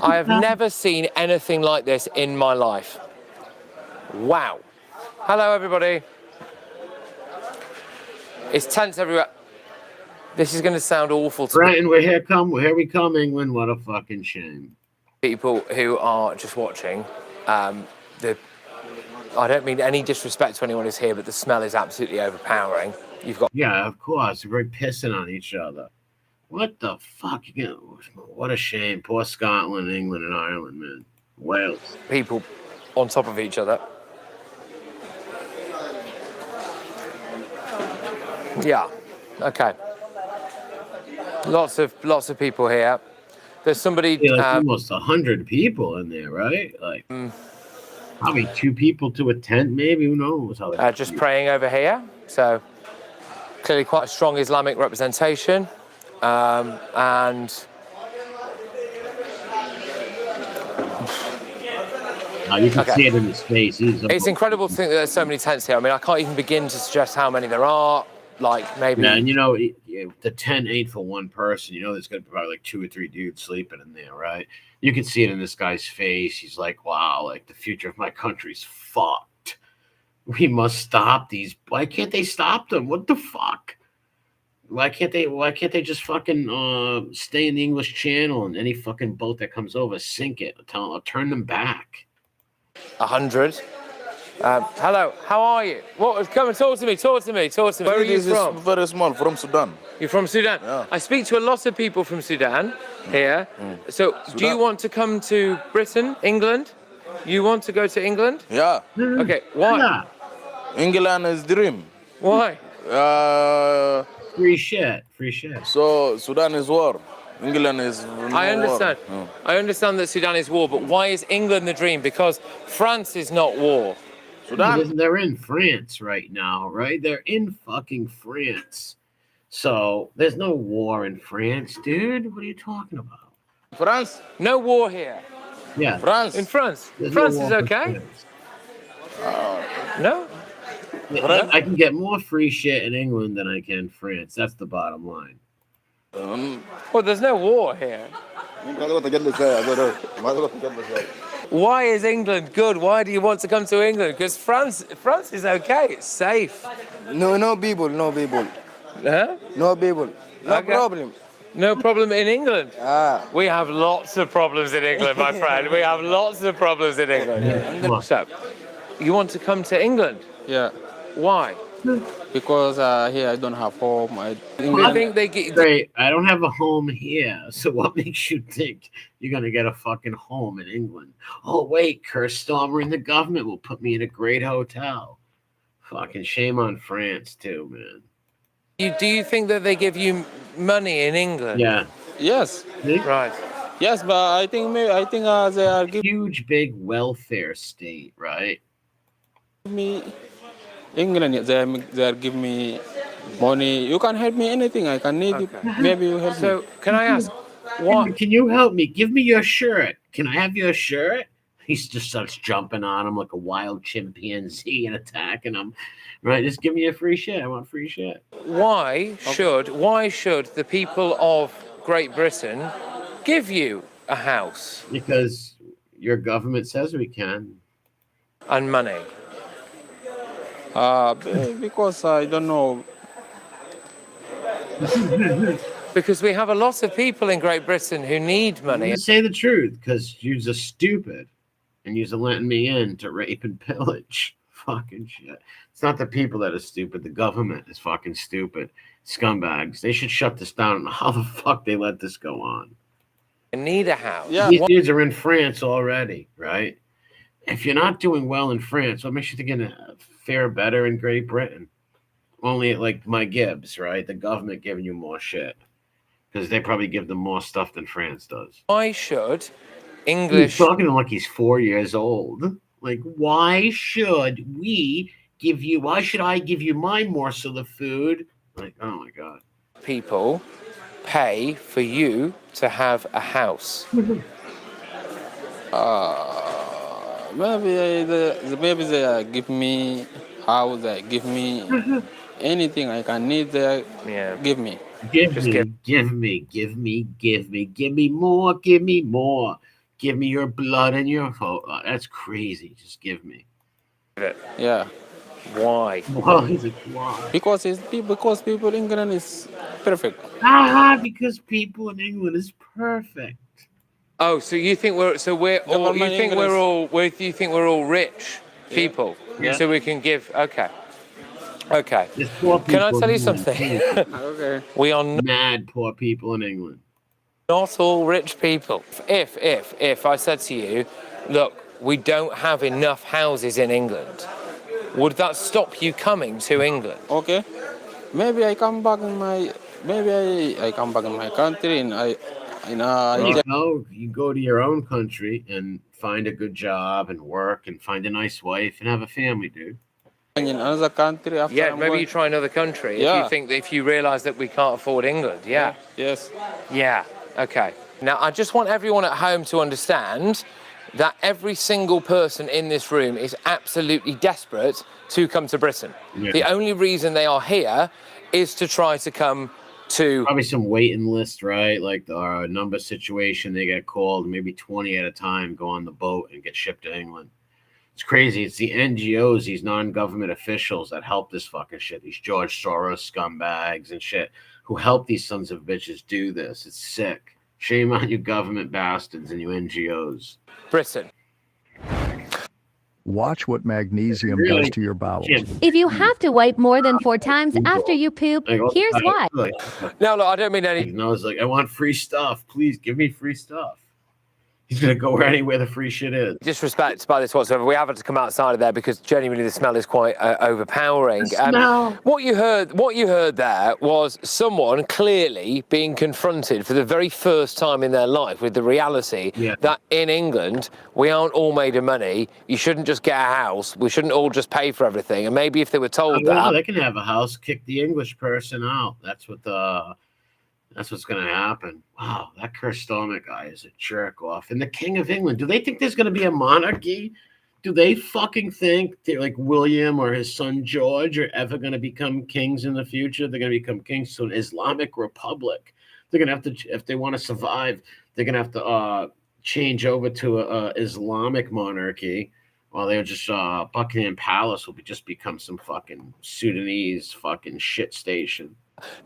Speaker 27: I have never seen anything like this in my life. Wow. Hello, everybody. It's tense everywhere. This is going to sound awful to
Speaker 1: Brian, here we come, England. What a fucking shame.
Speaker 27: People who are just watching, I don't mean any disrespect to anyone who's here, but the smell is absolutely overpowering. You've got...
Speaker 1: Yeah, of course. We're pissing on each other. What the fuck? What a shame. Poor Scotland, England, and Ireland, man. Wales.
Speaker 27: People on top of each other. Yeah. Okay. Lots of people here. There's somebody.
Speaker 1: Almost 100 people in there, right? Like probably 2 people to a tent, maybe. Who knows how?
Speaker 27: Just praying over here. So clearly quite a strong Islamic representation. And
Speaker 1: you can see it in his face.
Speaker 27: It's incredible to think that there's so many tents here. I mean, I can't even begin to suggest how many there are. like maybe.
Speaker 1: Yeah, and the tent ain't for one person. There's gonna be probably like 2 or 3 dudes sleeping in there, right? You can see it in this guy's face. He's like, "Wow, like the future of my country's fucked. We must stop these. Why can't they stop them? What the fuck? Why can't they just fucking stay in the English Channel and any fucking boat that comes over sink it? I'll turn them back."
Speaker 27: 100. Hello, how are you? Come and talk to me. Where are you from?
Speaker 3: Very small, from Sudan.
Speaker 27: You're from Sudan?
Speaker 3: Yeah.
Speaker 27: I speak to a lot of people from Sudan here. So, do you want to come to Britain, England? You want to go to England?
Speaker 3: Yeah.
Speaker 27: Okay, why?
Speaker 3: England is dream.
Speaker 27: Why?
Speaker 1: Free shit.
Speaker 3: So Sudan is war. England is no
Speaker 27: I understand.
Speaker 3: War. No.
Speaker 27: I understand that Sudan is war, but why is England the dream? Because France is not war.
Speaker 3: Sudan?
Speaker 1: They're in France right now, right? They're in fucking France. So there's no war in France, dude. What are you talking about?
Speaker 3: France?
Speaker 27: No war here.
Speaker 1: Yeah.
Speaker 3: France?
Speaker 27: In France.
Speaker 1: There's
Speaker 27: France
Speaker 1: no
Speaker 27: is
Speaker 1: war in
Speaker 27: okay.
Speaker 1: France.
Speaker 27: No?
Speaker 1: I can get more free shit in England than I can France. That's the bottom line.
Speaker 27: Well, there's no war here. Why is England good? Why do you want to come to England? Because France is okay. It's safe.
Speaker 3: No people.
Speaker 27: Huh?
Speaker 3: No people. No
Speaker 27: Okay.
Speaker 3: problem.
Speaker 27: No problem in England. We have lots of problems in England, my friend. We have lots of problems in England. So, you want to come to England?
Speaker 3: Yeah.
Speaker 27: Why?
Speaker 3: Because here I don't have home.
Speaker 27: I think they get.
Speaker 1: Great. I don't have a home here. So what makes you think you're gonna get a fucking home in England? Oh wait, Keir Starmer and the government will put me in a great hotel. Fucking shame on France too, man.
Speaker 27: Do you think that they give you money in England?
Speaker 1: Yeah.
Speaker 3: Yes.
Speaker 27: Right.
Speaker 3: Yes, but I think they are giving
Speaker 1: Huge big welfare state, right?
Speaker 3: me England. They are giving me money. You can help me anything. I can need it. Maybe you help me.
Speaker 27: So, can I ask, what?
Speaker 1: Can you help me? Give me your shirt. Can I have your shirt? He just starts jumping on him like a wild chimpanzee and attacking him. Right? Just give me a free shit. I want free shit.
Speaker 27: Why should the people of Great Britain give you a house
Speaker 1: Because your government says we can.
Speaker 27: and money?
Speaker 3: Because I don't know.
Speaker 27: Because we have a lot of people in Great Britain who need money.
Speaker 1: Say the truth, because you're just stupid, and you're letting me in to rape and pillage. Fucking shit. It's not the people that are stupid. The government is fucking stupid. Scumbags. They should shut this down. How the fuck they let this go on?
Speaker 27: I need a house.
Speaker 3: Yeah.
Speaker 1: These dudes are in France already, right? If you're not doing well in France, what makes you think you're gonna fare better in Great Britain? Only like my Gibbs, right? The government giving you more shit. Because they probably give them more stuff than France does.
Speaker 27: Why should
Speaker 1: He's
Speaker 27: English...
Speaker 1: talking to him like he's 4 years old. Like, why should I give you my morsel of food? Like, oh my God.
Speaker 27: people pay for you to have a house?
Speaker 3: Maybe they give me house. They give me anything I can need. They give me.
Speaker 1: Give me more. Give me your blood and your hope. That's crazy. Just give me.
Speaker 3: Yeah.
Speaker 27: Why?
Speaker 1: Why?
Speaker 3: Because people in England is perfect.
Speaker 1: Because people in England is perfect.
Speaker 27: Oh, so you think we're all rich people,
Speaker 3: Yeah.
Speaker 27: so we can give? Okay. Can I tell you something?
Speaker 3: Okay.
Speaker 27: We are
Speaker 1: mad poor people in England.
Speaker 27: Not all rich people. If I said to you, look, we don't have enough houses in England, would that stop you coming to England?
Speaker 3: Okay. Maybe I come back in my country and
Speaker 1: You go to your own country and find a good job and work and find a nice wife and have a family, dude.
Speaker 3: in another country after.
Speaker 27: Yeah, maybe you try another country
Speaker 3: Yeah.
Speaker 27: if you realize that we can't afford England. Yeah.
Speaker 3: Yes.
Speaker 27: Yeah. Okay. Now, I just want everyone at home to understand that every single person in this room is absolutely desperate to come to Britain.
Speaker 1: Yeah.
Speaker 27: The only reason they are here is to try to come to
Speaker 1: probably some waiting list, right? Like the number situation, they get called, maybe 20 at a time go on the boat and get shipped to England. It's crazy. It's the NGOs, these non-government officials that help this fucking shit. These George Soros scumbags and shit who help these sons of bitches do this. It's sick. Shame on you government bastards and you NGOs.
Speaker 27: Britain.
Speaker 4: Watch what magnesium does to your bowels.
Speaker 20: If you have to wipe more than 4 times after you poop, here's why.
Speaker 27: No, look, I don't mean any.
Speaker 1: No, it's like, I want free stuff. Please give me free stuff. He's going to go anywhere the free shit is.
Speaker 27: Disrespect by this whatsoever. We have had to come outside of there because genuinely the smell is quite overpowering. What you heard there was someone clearly being confronted for the very first time in their life with the reality that in England we aren't all made of money. You shouldn't just get a house. We shouldn't all just pay for everything. And maybe if they were told that,
Speaker 1: they can have a house, kick the English person out. That's what's going to happen. Wow, that Keir Starmer guy is a jerk off. And the King of England, do they think there's going to be a monarchy? Do they fucking think they're like William or his son George are ever going to become kings in the future? They're going to become kings to an Islamic republic. They're going to have to, if they want to survive, they're going to have to change over to a Islamic monarchy. While they're just Buckingham Palace will just become some fucking Sudanese fucking shit station.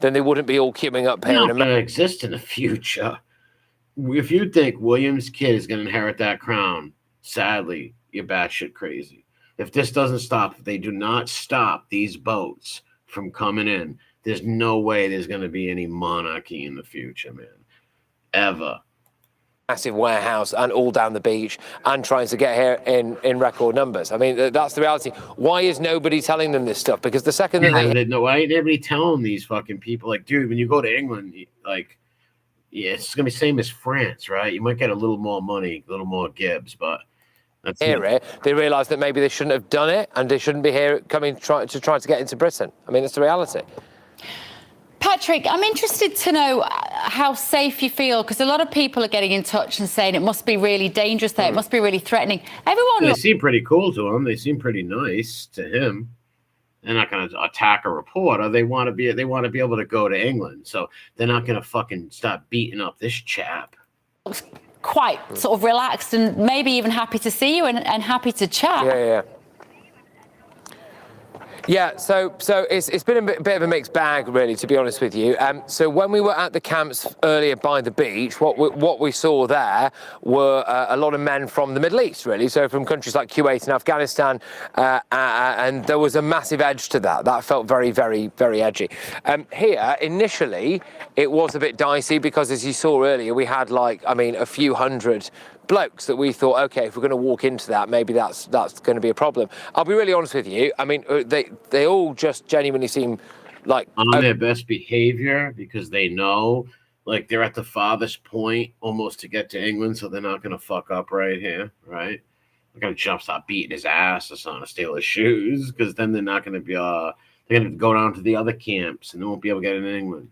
Speaker 27: Then they wouldn't be all queuing up paying
Speaker 1: them. They exist in the future. If you think William's kid is going to inherit that crown, sadly, you're batshit crazy. If this doesn't stop, if they do not stop these boats from coming in, there's no way there's going to be any monarchy in the future, man. Ever.
Speaker 27: Massive warehouse and all down the beach and trying to get here in record numbers. I mean, that's the reality. Why is nobody telling them this stuff? Because the second that they
Speaker 1: know, why ain't everybody telling these fucking people, like, dude, when you go to England, like, yeah, it's gonna be same as France, right? You might get a little more money, a little more Gibbs, but that's
Speaker 27: it. They realise that maybe they shouldn't have done it and they shouldn't be here coming try to get into Britain. I mean, that's the reality.
Speaker 5: Patrick, I'm interested to know how safe you feel, because a lot of people are getting in touch and saying it must be really dangerous there, it must be really threatening. Everyone...
Speaker 1: They seem pretty cool to him. They seem pretty nice to him. They're not going to attack a reporter. They want to be able to go to England. So they're not going to fucking start beating up this chap.
Speaker 5: Quite sort of relaxed and maybe even happy to see you and happy to chat.
Speaker 27: Yeah, so it's been a bit of a mixed bag, really, to be honest with you. So when we were at the camps earlier by the beach, what we saw there were a lot of men from the Middle East, really, so from countries like Kuwait and Afghanistan, and there was a massive edge to that. That felt very, very, very edgy. Here, initially, it was a bit dicey because, as you saw earlier, we had, a few hundred blokes that we thought, okay, if we're going to walk into that, maybe that's going to be a problem. I'll be really honest with you. I mean, they all just genuinely seem like
Speaker 1: on their best behavior because they know, like, they're at the farthest point almost to get to England, so they're not going to fuck up right here, right? They're going to start beating his ass or something, steal his shoes, because then they're not going to be they're going to go down to the other camps and they won't be able to get in England.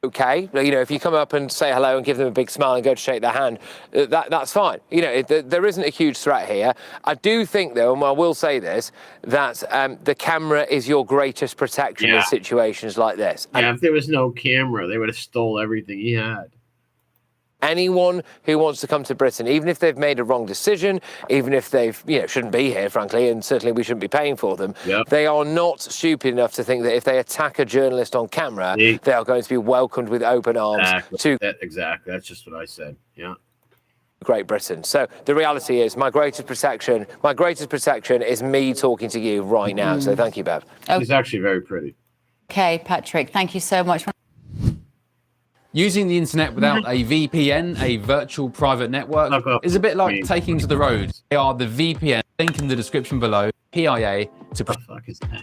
Speaker 27: Okay, if you come up and say hello and give them a big smile and go to shake their hand, that's fine. There isn't a huge threat here. I do think, though, and I will say this, that the camera is your greatest protection in situations like this.
Speaker 1: Yeah, if there was no camera, they would have stole everything he had.
Speaker 27: Anyone who wants to come to Britain, even if they've made a wrong decision, even if they've, shouldn't be here, frankly, and certainly we shouldn't be paying for them, they are not stupid enough to think that if they attack a journalist on camera, they are going to be welcomed with open arms
Speaker 1: Exactly. That's just what I said. Yeah.
Speaker 27: Great Britain. So the reality is my greatest protection is me talking to you right now. So thank you, Bev.
Speaker 1: She's actually very pretty.
Speaker 5: Okay, Patrick, thank you so much.
Speaker 7: Using the internet without a VPN, a virtual private network, is a bit like taking to the road. They are the VPN, link in the description below, PIA, to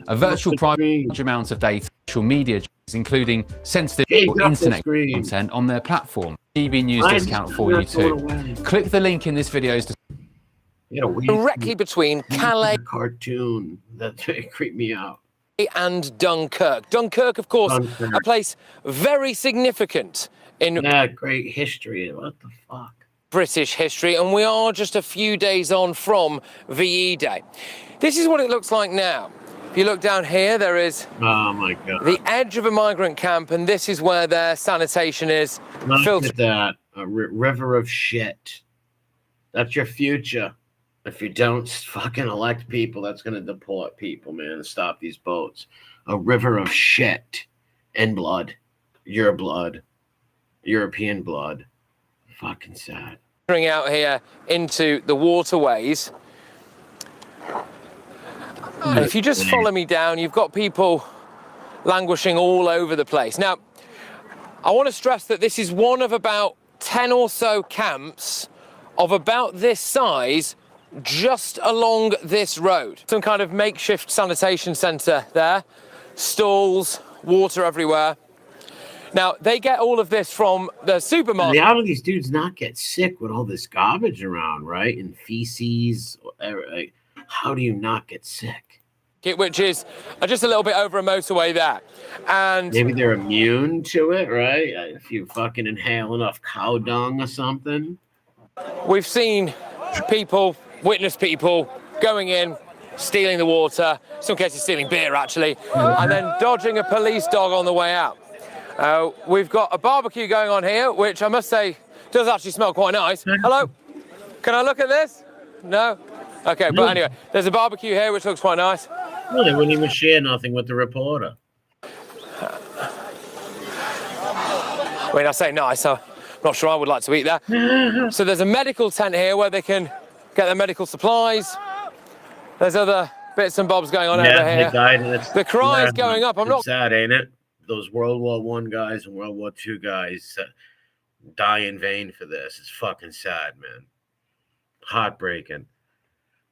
Speaker 7: a virtual private large amount of data, social media, including sensitive internet content on their platform. TV News discount for you too. Click the link in this video's
Speaker 27: directly between Calais
Speaker 1: cartoon that creeped me out.
Speaker 27: And Dunkirk. Dunkirk, of course, a place very significant in
Speaker 1: great history. What the fuck?
Speaker 27: British history, and we are just a few days on from VE Day. This is what it looks like now. If you look down here, there is
Speaker 1: Oh my God.
Speaker 27: the edge of a migrant camp, and this is where their sanitation is
Speaker 1: Look
Speaker 27: filtered.
Speaker 1: at that. A river of shit. That's your future. If you don't fucking elect people, that's going to deport people, man, and stop these boats. A river of shit and blood. Your blood. European blood. Fucking sad.
Speaker 27: Out here into the waterways. And if you just follow me down, you've got people languishing all over the place. Now, I want to stress that this is one of about 10 or so camps of about this size just along this road. Some kind of makeshift sanitation centre there, stalls, water everywhere. Now, they get all of this from the supermarket.
Speaker 1: How do these dudes not get sick with all this garbage around, right? And feces. Like, how do you not get sick?
Speaker 27: Which is just a little bit over a motorway there. And
Speaker 1: maybe they're immune to it, right? If you fucking inhale enough cow dung or something.
Speaker 27: We've seen people, witnessed people going in, stealing the water, some cases stealing beer actually, and then dodging a police dog on the way out. We've got a barbecue going on here, which I must say does actually smell quite nice. Hello? Can I look at this? No? Okay, but anyway, there's a barbecue here which looks quite nice.
Speaker 1: Well, they wouldn't even share nothing with the reporter.
Speaker 27: I mean, I say nice, I'm not sure I would like to eat that. So there's a medical tent here where they can get their medical supplies. There's other bits and bobs going on over here. The cry is going up. I'm not
Speaker 1: sad, ain't it? Those World War I guys and World War II guys die in vain for this. It's fucking sad, man. Heartbreaking.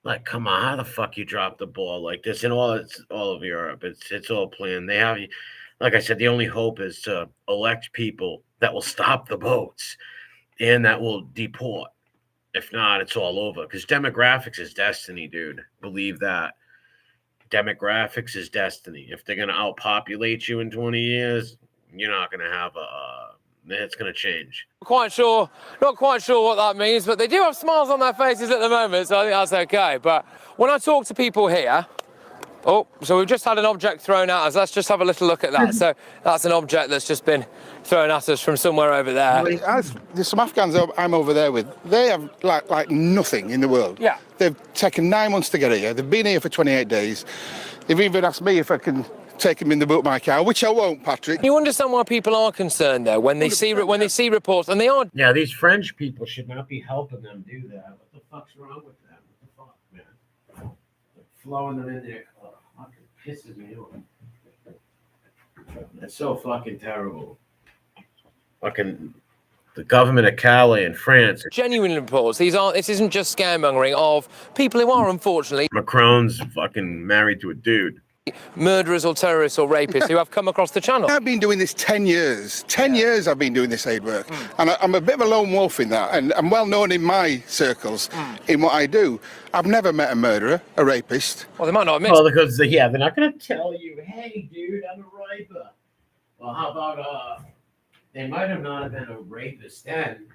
Speaker 1: Like, come on, how the fuck you drop the ball like this in all of Europe? It's all planned. They have, like I said, the only hope is to elect people that will stop the boats and that will deport. If not, it's all over. Because demographics is destiny, dude. Believe that. Demographics is destiny. If they're gonna outpopulate you in 20 years, you're not gonna have it's gonna change.
Speaker 27: not quite sure what that means, but they do have smiles on their faces at the moment, so I think that's okay. But when I talk to people here, so we've just had an object thrown at us. Let's just have a little look at that. So that's an object that's just been thrown at us from somewhere over there.
Speaker 8: There's some Afghans I'm over there with. They have like nothing in the world.
Speaker 27: Yeah.
Speaker 8: They've taken 9 months to get here. They've been here for 28 days. They've even asked me if I can take them in the boat my car, which I won't, Patrick.
Speaker 27: You understand why people are concerned though when they see reports, and they are.
Speaker 1: Yeah, these French people should not be helping them do that. What the fuck's wrong with them? What the fuck, man? Like flowing them in there fucking pisses me off. That's so fucking terrible. Fucking the government of Calais in France.
Speaker 27: Genuine reports. This isn't just scaremongering of people who are unfortunately
Speaker 1: Macron's fucking married to a dude.
Speaker 27: Murderers or terrorists or rapists who have come across the channel.
Speaker 8: I've been doing this 10 years. 10 years I've been doing this aid work. And I'm a bit of a lone wolf in that. And I'm well known in my circles in what I do. I've never met a murderer, a rapist.
Speaker 27: Well, they might not admit.
Speaker 1: Well, because, they're not going to tell you, hey, dude, I'm a raper. Well, how about, they might have not been a rapist then,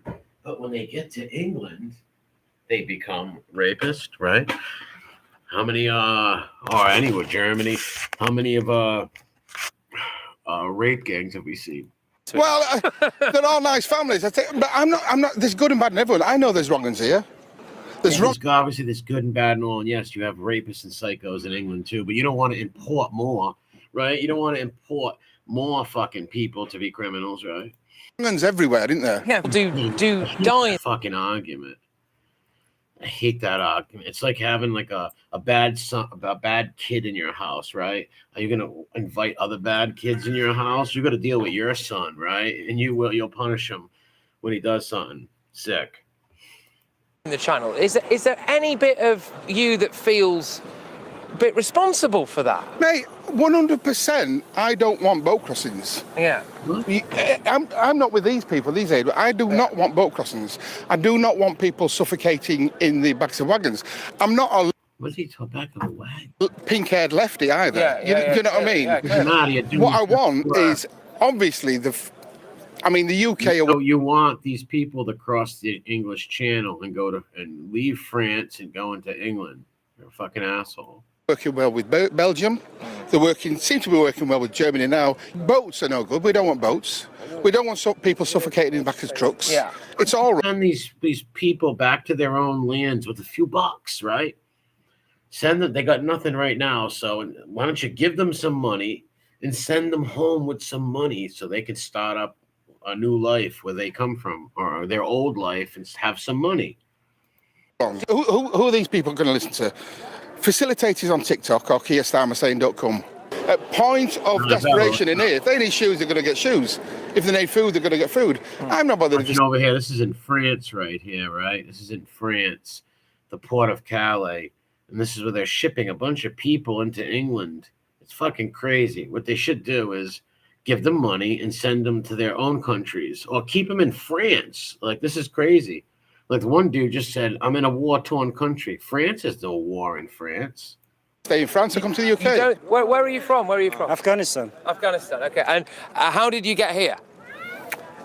Speaker 1: but when they get to England, they become rapist, right? How many, or anywhere, Germany, how many of, rape gangs have we seen?
Speaker 8: Well, they're all nice families. But I'm not, there's good and bad in everyone. I know there's wrong ones here.
Speaker 1: Obviously, there's good and bad and all, and yes, you have rapists and psychos in England too, but you don't want to import more, right? You don't want to import more fucking people to be criminals, right?
Speaker 8: Wrong ones everywhere, isn't there?
Speaker 27: Yeah, do die.
Speaker 1: Fucking argument. I hate that argument. It's like having like a bad son, a bad kid in your house, right? Are you gonna invite other bad kids in your house? You're gonna deal with your son, right? And you'll punish him when he does something sick.
Speaker 27: In the channel, is there any bit of you that feels a bit responsible for that?
Speaker 8: Mate, 100%. I don't want boat crossings.
Speaker 27: Yeah.
Speaker 8: I'm not with these people, these aid. I do not want boat crossings. I do not want people suffocating in the backs of wagons. I'm not a
Speaker 1: What's he talking back of the wagon?
Speaker 8: Pink-haired lefty either. You know what I mean? What I want is obviously the UK.
Speaker 1: So you want these people to cross the English Channel and go to and leave France and go into England? You're a fucking asshole.
Speaker 8: Working well with Belgium. Seem to be working well with Germany now. Boats are no good. We don't want boats. We don't want people suffocating in the back of trucks.
Speaker 1: Yeah.
Speaker 8: It's all right.
Speaker 1: Send these people back to their own lands with a few bucks, right? Send them. They got nothing right now, so why don't you give them some money and send them home with some money so they can start up a new life where they come from, or their old life, and have some money.
Speaker 8: Who are these people going to listen to? Facilitators on TikTok or KeirStarmerSaying.com. At point of desperation in here, if they need shoes, they're going to get shoes. If they need food, they're going to get food. I'm not bothered.
Speaker 1: Over here, this is in France right here, right? This is in France, the port of Calais. And this is where they're shipping a bunch of people into England. It's fucking crazy. What they should do is give them money and send them to their own countries, or keep them in France. Like, this is crazy. Like, one dude just said, I'm in a war-torn country. France has no war in France.
Speaker 8: Stay in France or come to the UK.
Speaker 27: Where are you from? Where are you from?
Speaker 6: Afghanistan.
Speaker 27: Afghanistan, okay. And how did you get here?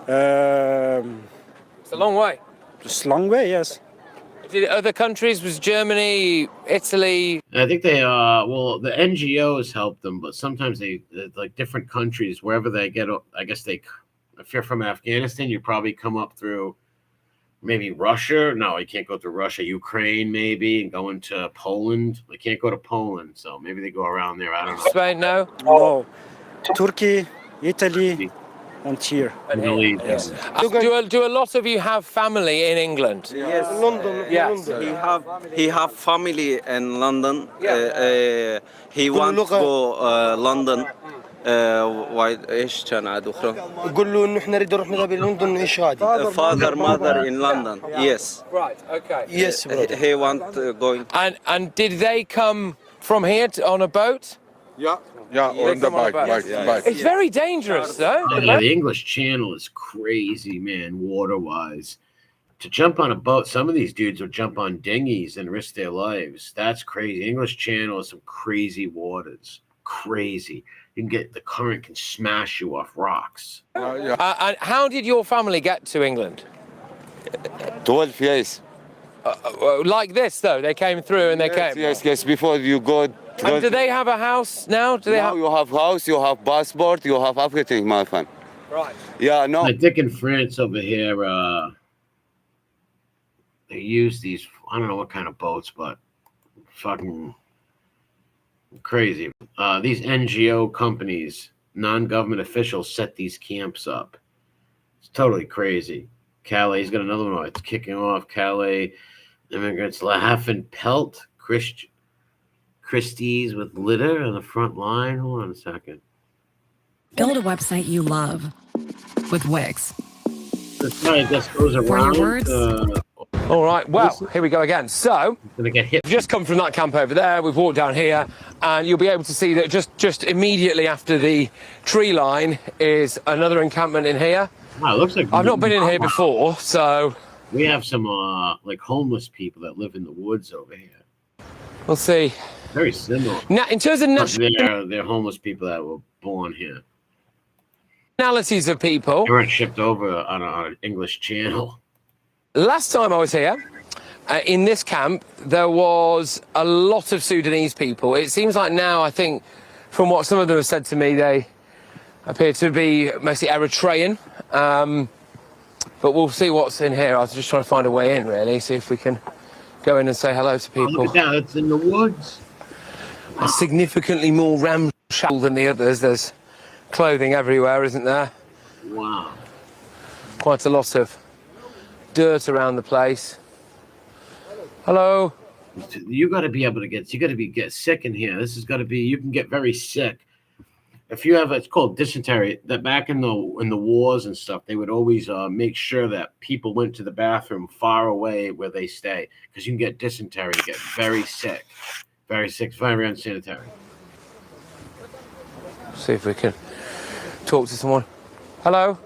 Speaker 27: It's a long way.
Speaker 6: Just a long way, yes.
Speaker 27: Did other countries, was Germany, Italy?
Speaker 1: I think they, well, the NGOs help them, but sometimes they, like different countries, wherever they get, I guess if you're from Afghanistan, you probably come up through maybe Russia. No, you can't go through Russia. Ukraine, maybe, and go into Poland. They can't go to Poland, so maybe they go around there. I don't know.
Speaker 27: Spain, no?
Speaker 6: No. Turkey, Italy, and here.
Speaker 27: Yes. Do a lot of you have family in England?
Speaker 9: Yes,
Speaker 27: London.
Speaker 9: Yes, he have family in London. He wants to go London. ايش كان عاد اخرى؟
Speaker 6: قول له انه احنا نريد نروح نقابل لندن ايش هذه؟
Speaker 9: Father, mother in London. Yes.
Speaker 27: Right. Okay.
Speaker 9: Yes, brother. He want going.
Speaker 27: And did they come from here on a boat?
Speaker 8: Yeah. Yeah, or on the bike.
Speaker 27: It's very dangerous, though.
Speaker 1: Yeah, the English Channel is crazy, man, water-wise. To jump on a boat, some of these dudes will jump on dinghies and risk their lives. That's crazy. English Channel is some crazy waters. Crazy. You can get, the current can smash you off rocks.
Speaker 27: And how did your family get to England?
Speaker 10: 12 years.
Speaker 27: Like this, though? They came through and they came?
Speaker 10: Yes. Before you go...
Speaker 27: And do they have a house now?
Speaker 10: You have house, you have passport, you have everything, my friend.
Speaker 27: Right.
Speaker 10: Yeah, no.
Speaker 1: I think in France over here, they use these, I don't know what kind of boats, but fucking crazy. These NGO companies, non-government officials set these camps up. It's totally crazy. Calais, got another one. It's kicking off. Calais immigrants laugh and pelt Christie's with litter on the front line. Hold on a second.
Speaker 11: Build a website you love with Wix.
Speaker 1: This guy just goes around.
Speaker 11: For your words.
Speaker 27: All right, well, here we go again. So,
Speaker 1: we've
Speaker 27: just come from that camp over there. We've walked down here, and you'll be able to see that just immediately after the tree line is another encampment in here.
Speaker 1: Wow, it looks like
Speaker 27: I've not been in here before, so...
Speaker 1: We have some, like, homeless people that live in the woods over here.
Speaker 27: We'll see.
Speaker 1: Very similar.
Speaker 27: Now, in terms of
Speaker 1: they're homeless people that were born here.
Speaker 27: Nationalities of people.
Speaker 1: They weren't shipped over on an English Channel.
Speaker 27: Last time I was here, in this camp, there was a lot of Sudanese people. It seems like now, I think, from what some of them have said to me, they appear to be mostly Eritrean. But we'll see what's in here. I was just trying to find a way in, really, see if we can go in and say hello to people.
Speaker 1: Oh, look at that, it's in the woods.
Speaker 27: Significantly more ramshackle than the others. There's clothing everywhere, isn't there?
Speaker 1: Wow.
Speaker 27: Quite a lot of dirt around the place. Hello.
Speaker 1: You got to be able to get sick in here. This has got to be, you can get very sick. If you have, it's called dysentery. That back in the wars and stuff, they would always make sure that people went to the bathroom far away where they stay, because you can get dysentery, you get very sick, very unsanitary.
Speaker 27: See if we can talk to someone. Hello.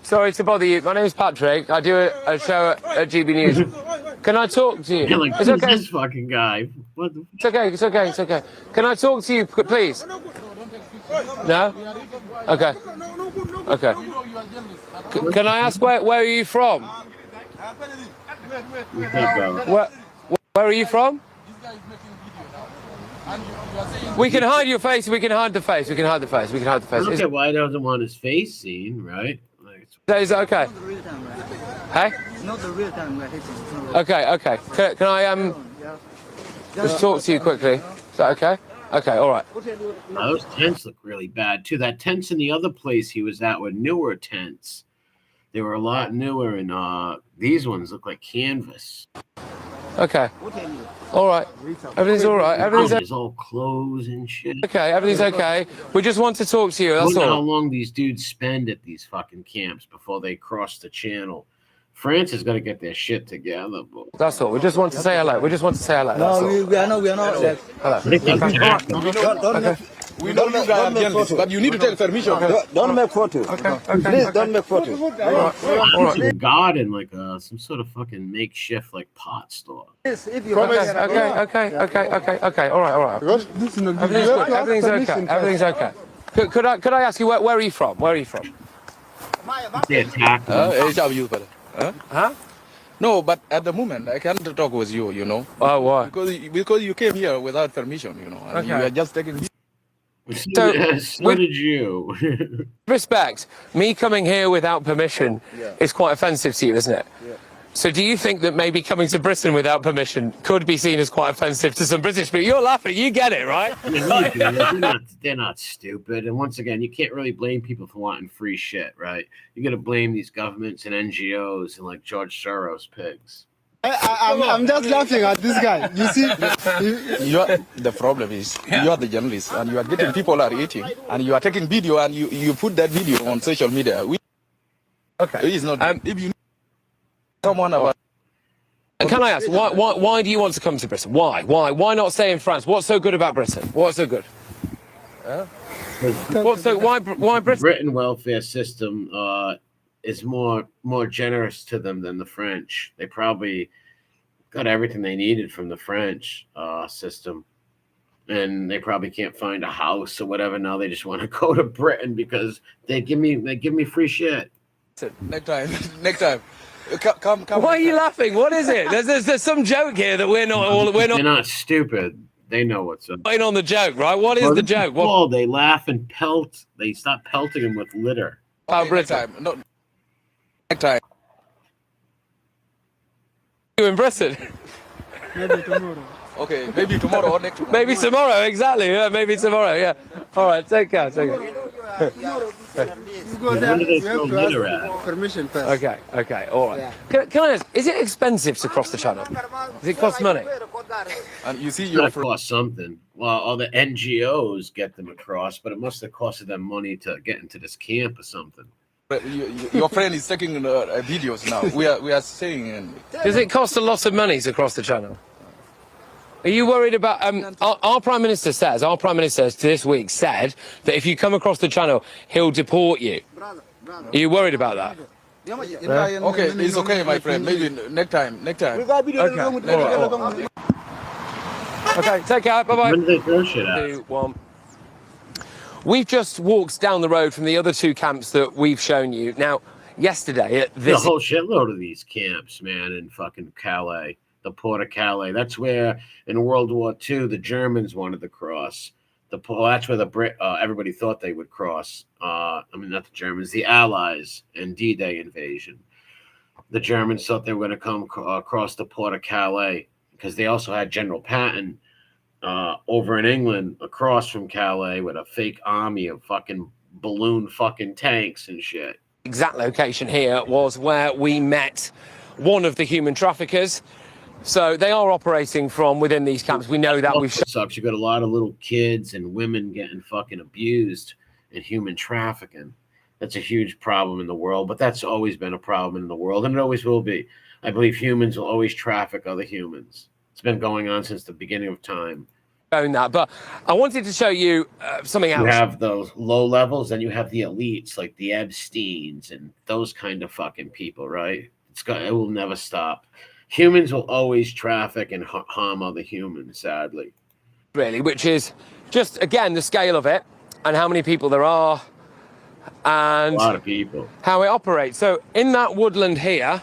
Speaker 27: Sorry to bother you. My name is Patrick. I do a show at GB News. Can I talk to you?
Speaker 1: You're like,
Speaker 27: it's okay.
Speaker 1: This fucking guy. What the...
Speaker 27: It's okay. Can I talk to you, please? No? Okay. Can I ask where are you from?
Speaker 1: Okay,
Speaker 27: Where are you from? We can hide your face. We can hide the face. We can hide the face. We can hide the
Speaker 1: I
Speaker 27: face.
Speaker 1: don't get why he doesn't want his face seen, right? Like,
Speaker 27: Is that okay? Hey?
Speaker 26: Not the real time we're hitting.
Speaker 27: Okay, okay. Can I just talk to you quickly? Is that okay? Okay, all right.
Speaker 1: those tents look really bad too. That tents in the other place he was at were newer tents. They were a lot newer, and these ones look like canvas.
Speaker 27: Okay. All right. Everything's all right. Everything's
Speaker 1: There's all clothes and shit.
Speaker 27: okay. Everything's okay. We just want to talk to you.
Speaker 1: I
Speaker 27: That's
Speaker 1: wonder how
Speaker 27: all.
Speaker 1: long these dudes spend at these fucking camps before they cross the channel. France is gonna get their shit together, boy.
Speaker 27: That's all. We just want to say hello. We just want to say hello. That's all.
Speaker 26: We are not.
Speaker 27: Hello.
Speaker 8: We know you guys are journalists, but you need to take permission.
Speaker 26: Don't make photo.
Speaker 27: Okay.
Speaker 26: Please don't make photo.
Speaker 1: All right. A garden, like some sort of fucking makeshift like pot store.
Speaker 26: Yes, if you
Speaker 27: Okay. Okay. All right. Everything's good. Everything's okay. Everything's okay. Could I ask you where are you from? Where are you from?
Speaker 1: They attacked them.
Speaker 27: Huh?
Speaker 8: No, but at the moment I can't talk with you. You know.
Speaker 27: Oh, why?
Speaker 8: Because you came here without permission. You know. And you
Speaker 27: Okay.
Speaker 8: are just taking.
Speaker 27: So,
Speaker 1: so did you.
Speaker 27: Respect. Me coming here without permission is quite offensive to you, isn't it?
Speaker 8: Yeah.
Speaker 27: So do you think that maybe coming to Britain without permission could be seen as quite offensive to some British people? You're laughing, you get it, right?
Speaker 1: They're not stupid. And once again, you can't really blame people for wanting free shit, right? You got to blame these governments and NGOs and like George Soros pigs.
Speaker 6: I'm just laughing at this guy. You see,
Speaker 8: The problem is you are the journalist and you are getting people are eating and you are taking video and you put that video on social media.
Speaker 27: Okay.
Speaker 8: It is not. If you someone about.
Speaker 27: And can I ask, why do you want to come to Britain? Why not stay in France? What's so good about Britain? What's so good? Why Britain?
Speaker 1: Britain welfare system is more generous to them than the French. They probably got everything they needed from the French system, and they probably can't find a house or whatever. Now they just want to go to Britain because they give me free shit.
Speaker 8: Next time. Come.
Speaker 27: Why are you laughing? What is it? There's some joke here that we're not.
Speaker 1: They're not stupid. They know what's up.
Speaker 27: In on the joke, right? What is the joke?
Speaker 1: Well, they laugh and pelt. They stop pelting them with litter.
Speaker 27: Britain.
Speaker 8: Next time.
Speaker 27: You in Britain?
Speaker 26: maybe tomorrow.
Speaker 8: Okay, maybe tomorrow or next.
Speaker 27: Maybe tomorrow, exactly. Yeah, maybe tomorrow. Yeah. All right, take care. Take care.
Speaker 1: When do they throw litter at?
Speaker 26: Permission first.
Speaker 27: Okay, all right. Can I ask, is it expensive to cross the channel? Does it cost money?
Speaker 8: And you see
Speaker 1: It's
Speaker 8: your
Speaker 1: gotta cost something. Well, all the NGOs get them across, but it must have costed them money to get into this camp or something.
Speaker 8: your friend is taking videos now. We are saying.
Speaker 27: Does it cost a lot of money to cross the channel? Are you worried about our Prime Minister this week said that if you come across the channel, he'll deport you. Are you worried about that?
Speaker 8: Okay, it's okay, my friend. Maybe next time.
Speaker 27: Okay, all right. Okay, take care. Bye-bye.
Speaker 1: When do they throw shit at?
Speaker 27: 2, 1. We've just walked down the road from the other two camps that we've shown you. Now, yesterday at
Speaker 1: There's
Speaker 27: this...
Speaker 1: a whole shitload of these camps, man, in fucking Calais. The port of Calais. That's where, in World War II, the Germans wanted to cross. That's where everybody thought they would cross. I mean, not the Germans, the Allies in D-Day invasion. The Germans thought they were going to come across the port of Calais because they also had General Patton over in England across from Calais with a fake army of fucking balloon fucking tanks and shit.
Speaker 27: Exact location here was where we met one of the human traffickers. So they are operating from within these camps. We know that.
Speaker 1: Sucks. You got a lot of little kids and women getting fucking abused in human trafficking. That's a huge problem in the world, but that's always been a problem in the world, and it always will be. I believe humans will always traffic other humans. It's been going on since the beginning of time.
Speaker 27: That, but I wanted to show you something else.
Speaker 1: You have those low levels, and you have the elites like the Epsteins and those kind of fucking people, right? It will never stop. Humans will always traffic and harm other humans, sadly.
Speaker 27: Really, which is just, again, the scale of it and how many people there are and
Speaker 1: a lot of people.
Speaker 27: How it operates. So in that woodland here,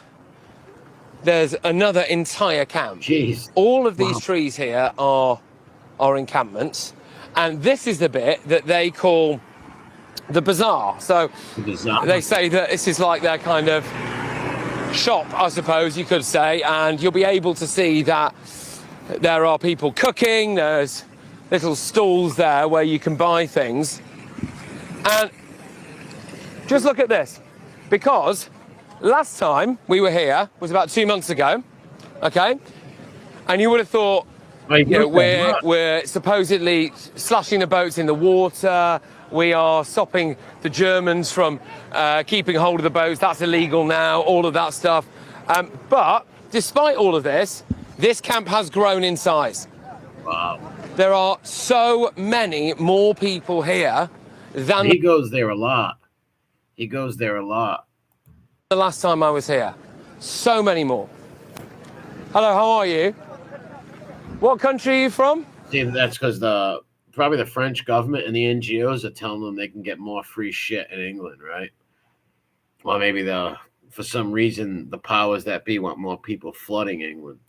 Speaker 27: there's another entire camp.
Speaker 1: Jeez.
Speaker 27: All of these trees here are are encampments, and this is the bit that they call the bazaar. So they say that this is like their kind of shop, I suppose you could say, and you'll be able to see that there are people cooking, there's little stalls there where you can buy things. And just look at this, because last time we were here was about 2 months ago, okay? And you would have thought, you know, we're supposedly slashing the boats in the water, we are stopping the Germans from keeping hold of the boats, that's illegal now, all of that stuff. But despite all of this camp has grown in size.
Speaker 1: Wow.
Speaker 27: There are so many more people here than...
Speaker 1: He goes there a lot. He goes there a lot.
Speaker 27: The last time I was here. So many more. Hello, how are you? What country are you from?
Speaker 1: See, that's because probably the French government and the NGOs are telling them they can get more free shit in England, right? Well, maybe for some reason the powers that be want more people flooding England.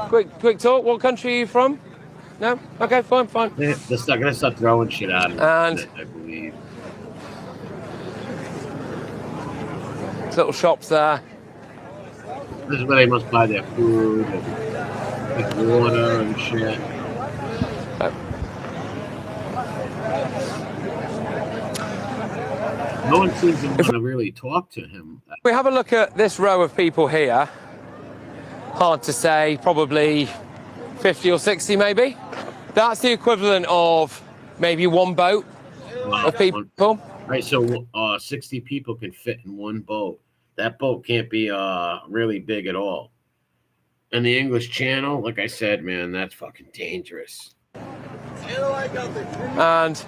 Speaker 27: Quick talk. What country are you from? No? Okay, fine.
Speaker 1: They're gonna start throwing shit at him.
Speaker 27: And
Speaker 1: I believe.
Speaker 27: Little shops there.
Speaker 1: This is where they must buy their food and water and shit. No one seems to want to really talk to him.
Speaker 27: We have a look at this row of people here. Hard to say, probably 50 or 60 maybe. That's the equivalent of maybe one boat of people.
Speaker 1: Right, so 60 people can fit in one boat. That boat can't be really big at all. And the English Channel, like I said, man, that's fucking dangerous.
Speaker 27: And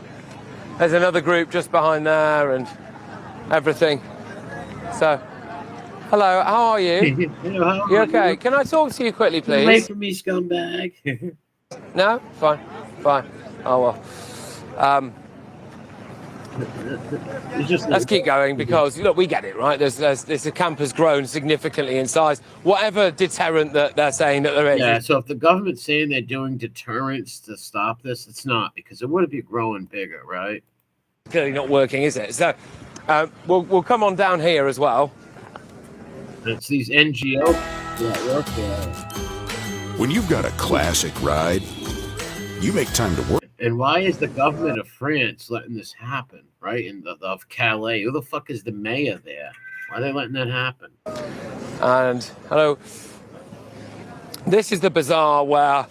Speaker 27: there's another group just behind there and everything. So, hello, how are you?
Speaker 1: Hello,
Speaker 27: you okay? Can I talk to you quickly, please?
Speaker 1: Wait for me, scumbag.
Speaker 27: No? Fine. Oh, well. Let's keep going because, look, we get it, right? The camp has grown significantly in size. Whatever deterrent that they're saying that there is.
Speaker 1: Yeah, so if the government's saying they're doing deterrents to stop this, it's not, because it would be growing bigger, right?
Speaker 27: Clearly not working, is it? So we'll come on down here as well.
Speaker 1: It's these NGOs that work there.
Speaker 12: When you've got a classic ride, you make time to work.
Speaker 1: And why is the government of France letting this happen, right? Of Calais. Who the fuck is the mayor there? Why are they letting that happen?
Speaker 27: And hello. This is the bazaar where,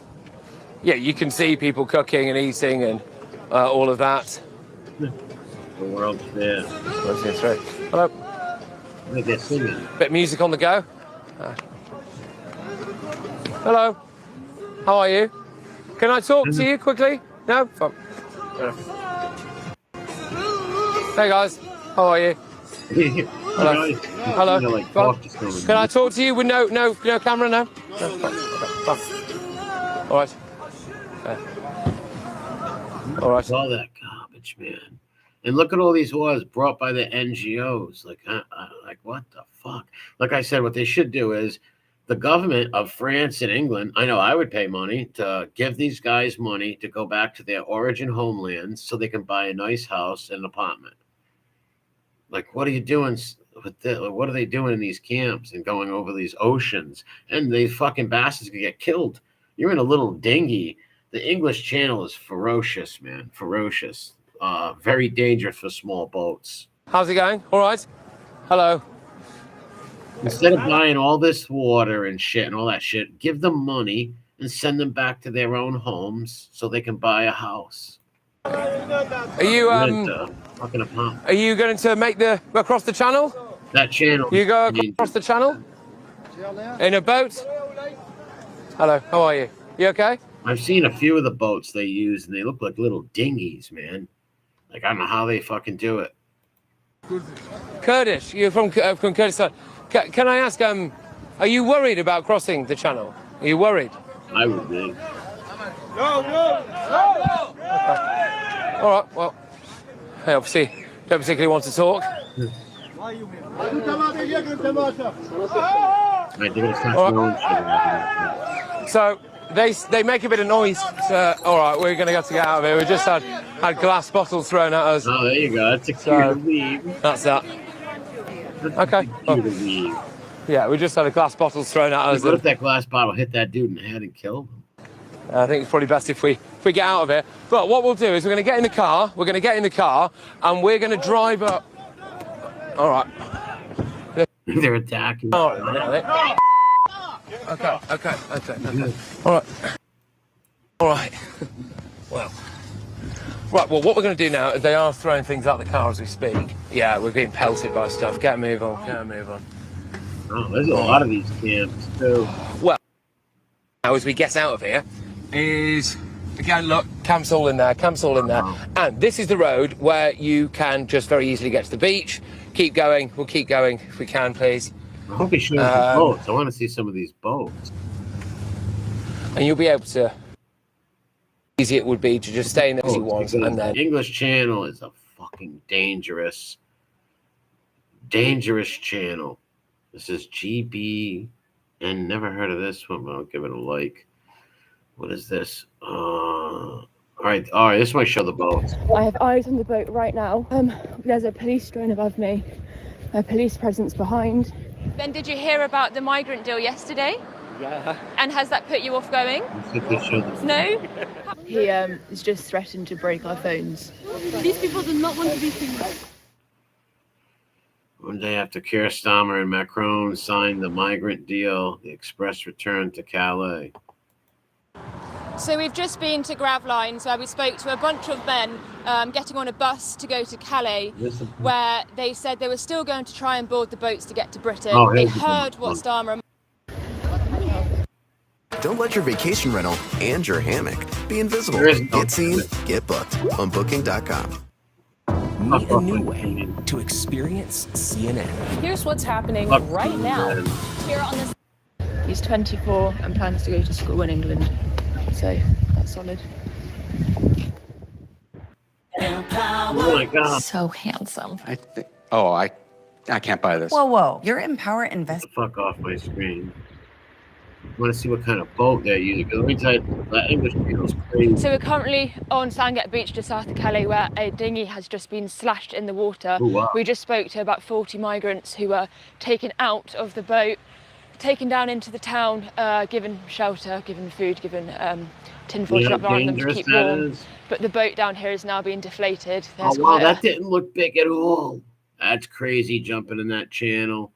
Speaker 27: yeah, you can see people cooking and eating and all of that.
Speaker 1: The World's Fair.
Speaker 27: Hello.
Speaker 1: They're singing.
Speaker 27: Bit of music on the go. Hello. How are you? Can I talk to you quickly? No? Fine. Hey guys, how are you? Hello. Hello. Can I talk to you with no camera? No? Fine. All right. All right.
Speaker 1: All that garbage, man. And look at all these wars brought by the NGOs. Like what the fuck? Like I said, what they should do is the government of France and England, I know I would pay money to give these guys money to go back to their origin homelands so they can buy a nice house and an apartment. Like, what are you doing with this? What are they doing in these camps and going over these oceans? And these fucking bastards can get killed. You're in a little dinghy. The English Channel is ferocious, man. Ferocious. Very dangerous for small boats.
Speaker 27: How's it going? All right. Hello.
Speaker 1: Instead of buying all this water and shit and all that shit, give them money and send them back to their own homes so they can buy a house.
Speaker 27: Are you
Speaker 1: fucking apartment.
Speaker 27: Are you going to make across the channel?
Speaker 1: That channel.
Speaker 27: You go across the channel in a boat. Hello. How are you? You okay?
Speaker 1: I've seen a few of the boats they use and they look like little dinghies, man. Like I don't know how they fucking do it.
Speaker 27: Kurdish. You're from Kurdistan. Can I ask, are you worried about crossing the channel? Are you worried?
Speaker 1: I would be.
Speaker 27: No. Okay. All right, well, I obviously don't particularly want to talk.
Speaker 1: Right, they're gonna start throwing shit.
Speaker 27: So, they make a bit of noise. So, all right, we're going to have to get out of here. We just had glass bottles thrown at us.
Speaker 1: Oh, there you go. That's a cue to leave.
Speaker 27: That's that. Okay.
Speaker 1: Cue to leave.
Speaker 27: Yeah, we just had a glass bottles thrown at us.
Speaker 1: What if that glass bottle hit that dude in the head and killed him?
Speaker 27: I think it's probably best if we get out of here. But what we'll do is we're going to get in the car. We're going to get in the car and we're going to drive up. All right.
Speaker 1: They're attacking.
Speaker 27: Oh, okay. All right. Well. Right, well, what we're going to do now is they are throwing things out the car as we speak. Yeah, we're being pelted by stuff. Get a move on.
Speaker 1: Oh, there's a lot of these camps, too.
Speaker 27: Well, now as we get out of here is, again, look, camp's all in there. And this is the road where you can just very easily get to the beach. Keep going. We'll keep going if we can, please.
Speaker 1: I hope he shows the boats. I want to see some of these boats.
Speaker 27: And you'll be able to... Easy it would be to just stay in the easy ones and then...
Speaker 1: The English Channel is a fucking dangerous channel. This is GB, and never heard of this one, but I'll give it a like. What is this? All right, this might show the boats.
Speaker 14: I have eyes on the boat right now. There's a police drone above me, a police presence behind.
Speaker 15: Ben, did you hear about the migrant deal yesterday?
Speaker 14: Yeah.
Speaker 15: And has that put you off going? No?
Speaker 14: He is just threatened to break our phones. These people do not want to be seen.
Speaker 1: One day after Keir Starmer and Macron signed the migrant deal, the express returned to Calais.
Speaker 15: So we've just been to Gravlines where we spoke to a bunch of men getting on a bus to go to Calais, where they said they were still going to try and board the boats to get to Britain. They heard what Starmer...
Speaker 16: Don't let your vacation rental and your hammock be invisible. Get seen, get booked on Booking.com.
Speaker 17: Meet a new way to experience CNN.
Speaker 14: Here's what's happening right now. Here on this. He's 24 and plans to go to school in England. So that's solid.
Speaker 1: Oh my God.
Speaker 5: So handsome.
Speaker 19: I can't buy this.
Speaker 11: Whoa. Your Empower Invest.
Speaker 1: Fuck off my screen. I want to see what kind of boat they're using. Because let me tell you, that English Channel's crazy.
Speaker 15: So we're currently on Sandgate Beach just south of Calais where a dinghy has just been slashed in the water.
Speaker 1: Oh, wow.
Speaker 15: We just spoke to about 40 migrants who were taken out of the boat, taken down into the town, given shelter, given food, given tinfoil strapped around them to keep warm. But the boat down here is now being deflated.
Speaker 1: Oh, wow, that didn't look big at all. That's crazy jumping in that channel.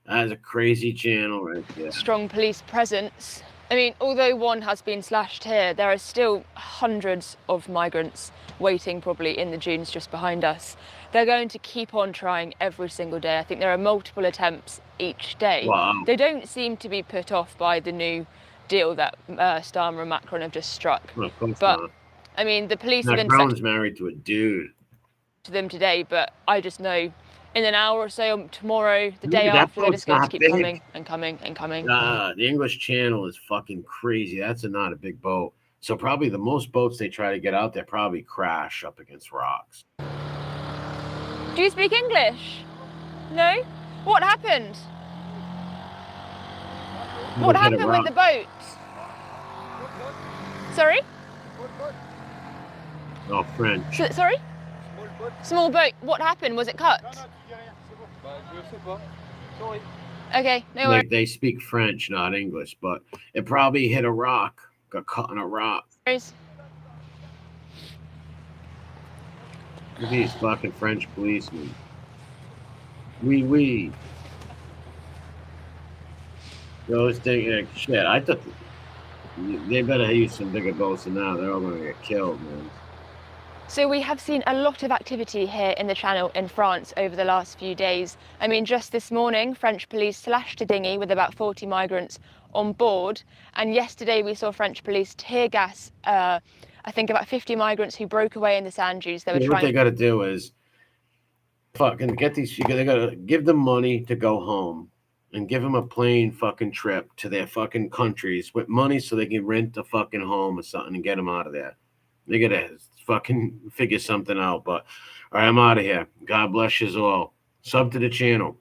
Speaker 1: That is a crazy channel right there.
Speaker 15: Strong police presence. I mean, although one has been slashed here, there are still hundreds of migrants waiting probably in the dunes just behind us. They're going to keep on trying every single day. I think there are multiple attempts each day.
Speaker 1: Wow.
Speaker 15: They don't seem to be put off by the new deal that Starmer and Macron have just struck.
Speaker 1: Well, of course
Speaker 15: but,
Speaker 1: not.
Speaker 15: I mean, the police have been
Speaker 1: Macron's married to a dude.
Speaker 15: To them today, but I just know in an hour or so, tomorrow, the day after, they're just going to keep coming and coming and coming.
Speaker 1: The English Channel is fucking crazy. That's not a big boat. So probably the most boats they try to get out there probably crash up against rocks.
Speaker 15: Do you speak English? No? What happened? What happened with the boat? Sorry?
Speaker 1: Oh, French.
Speaker 15: Sorry? Small boat. What happened? Was it cut? Okay, no worries.
Speaker 1: They speak French, not English, but it probably hit a rock, got caught in a rock. Look at these fucking French policemen. Oui. Those things, shit, I thought they better use some bigger boats than that. They're all going to get killed, man.
Speaker 15: So we have seen a lot of activity here in the Channel in France over the last few days. I mean, just this morning, French police slashed a dinghy with about 40 migrants on board. And yesterday we saw French police tear gas, I think about 50 migrants who broke away in the sand dunes. They were
Speaker 1: What they got to do is fucking get these, they got to give them money to go home and give them a plane fucking trip to their fucking countries with money so they can rent a fucking home or something and get them out of there. They got to fucking figure something out. But all right, I'm out of here. God bless you all. Sub to the channel.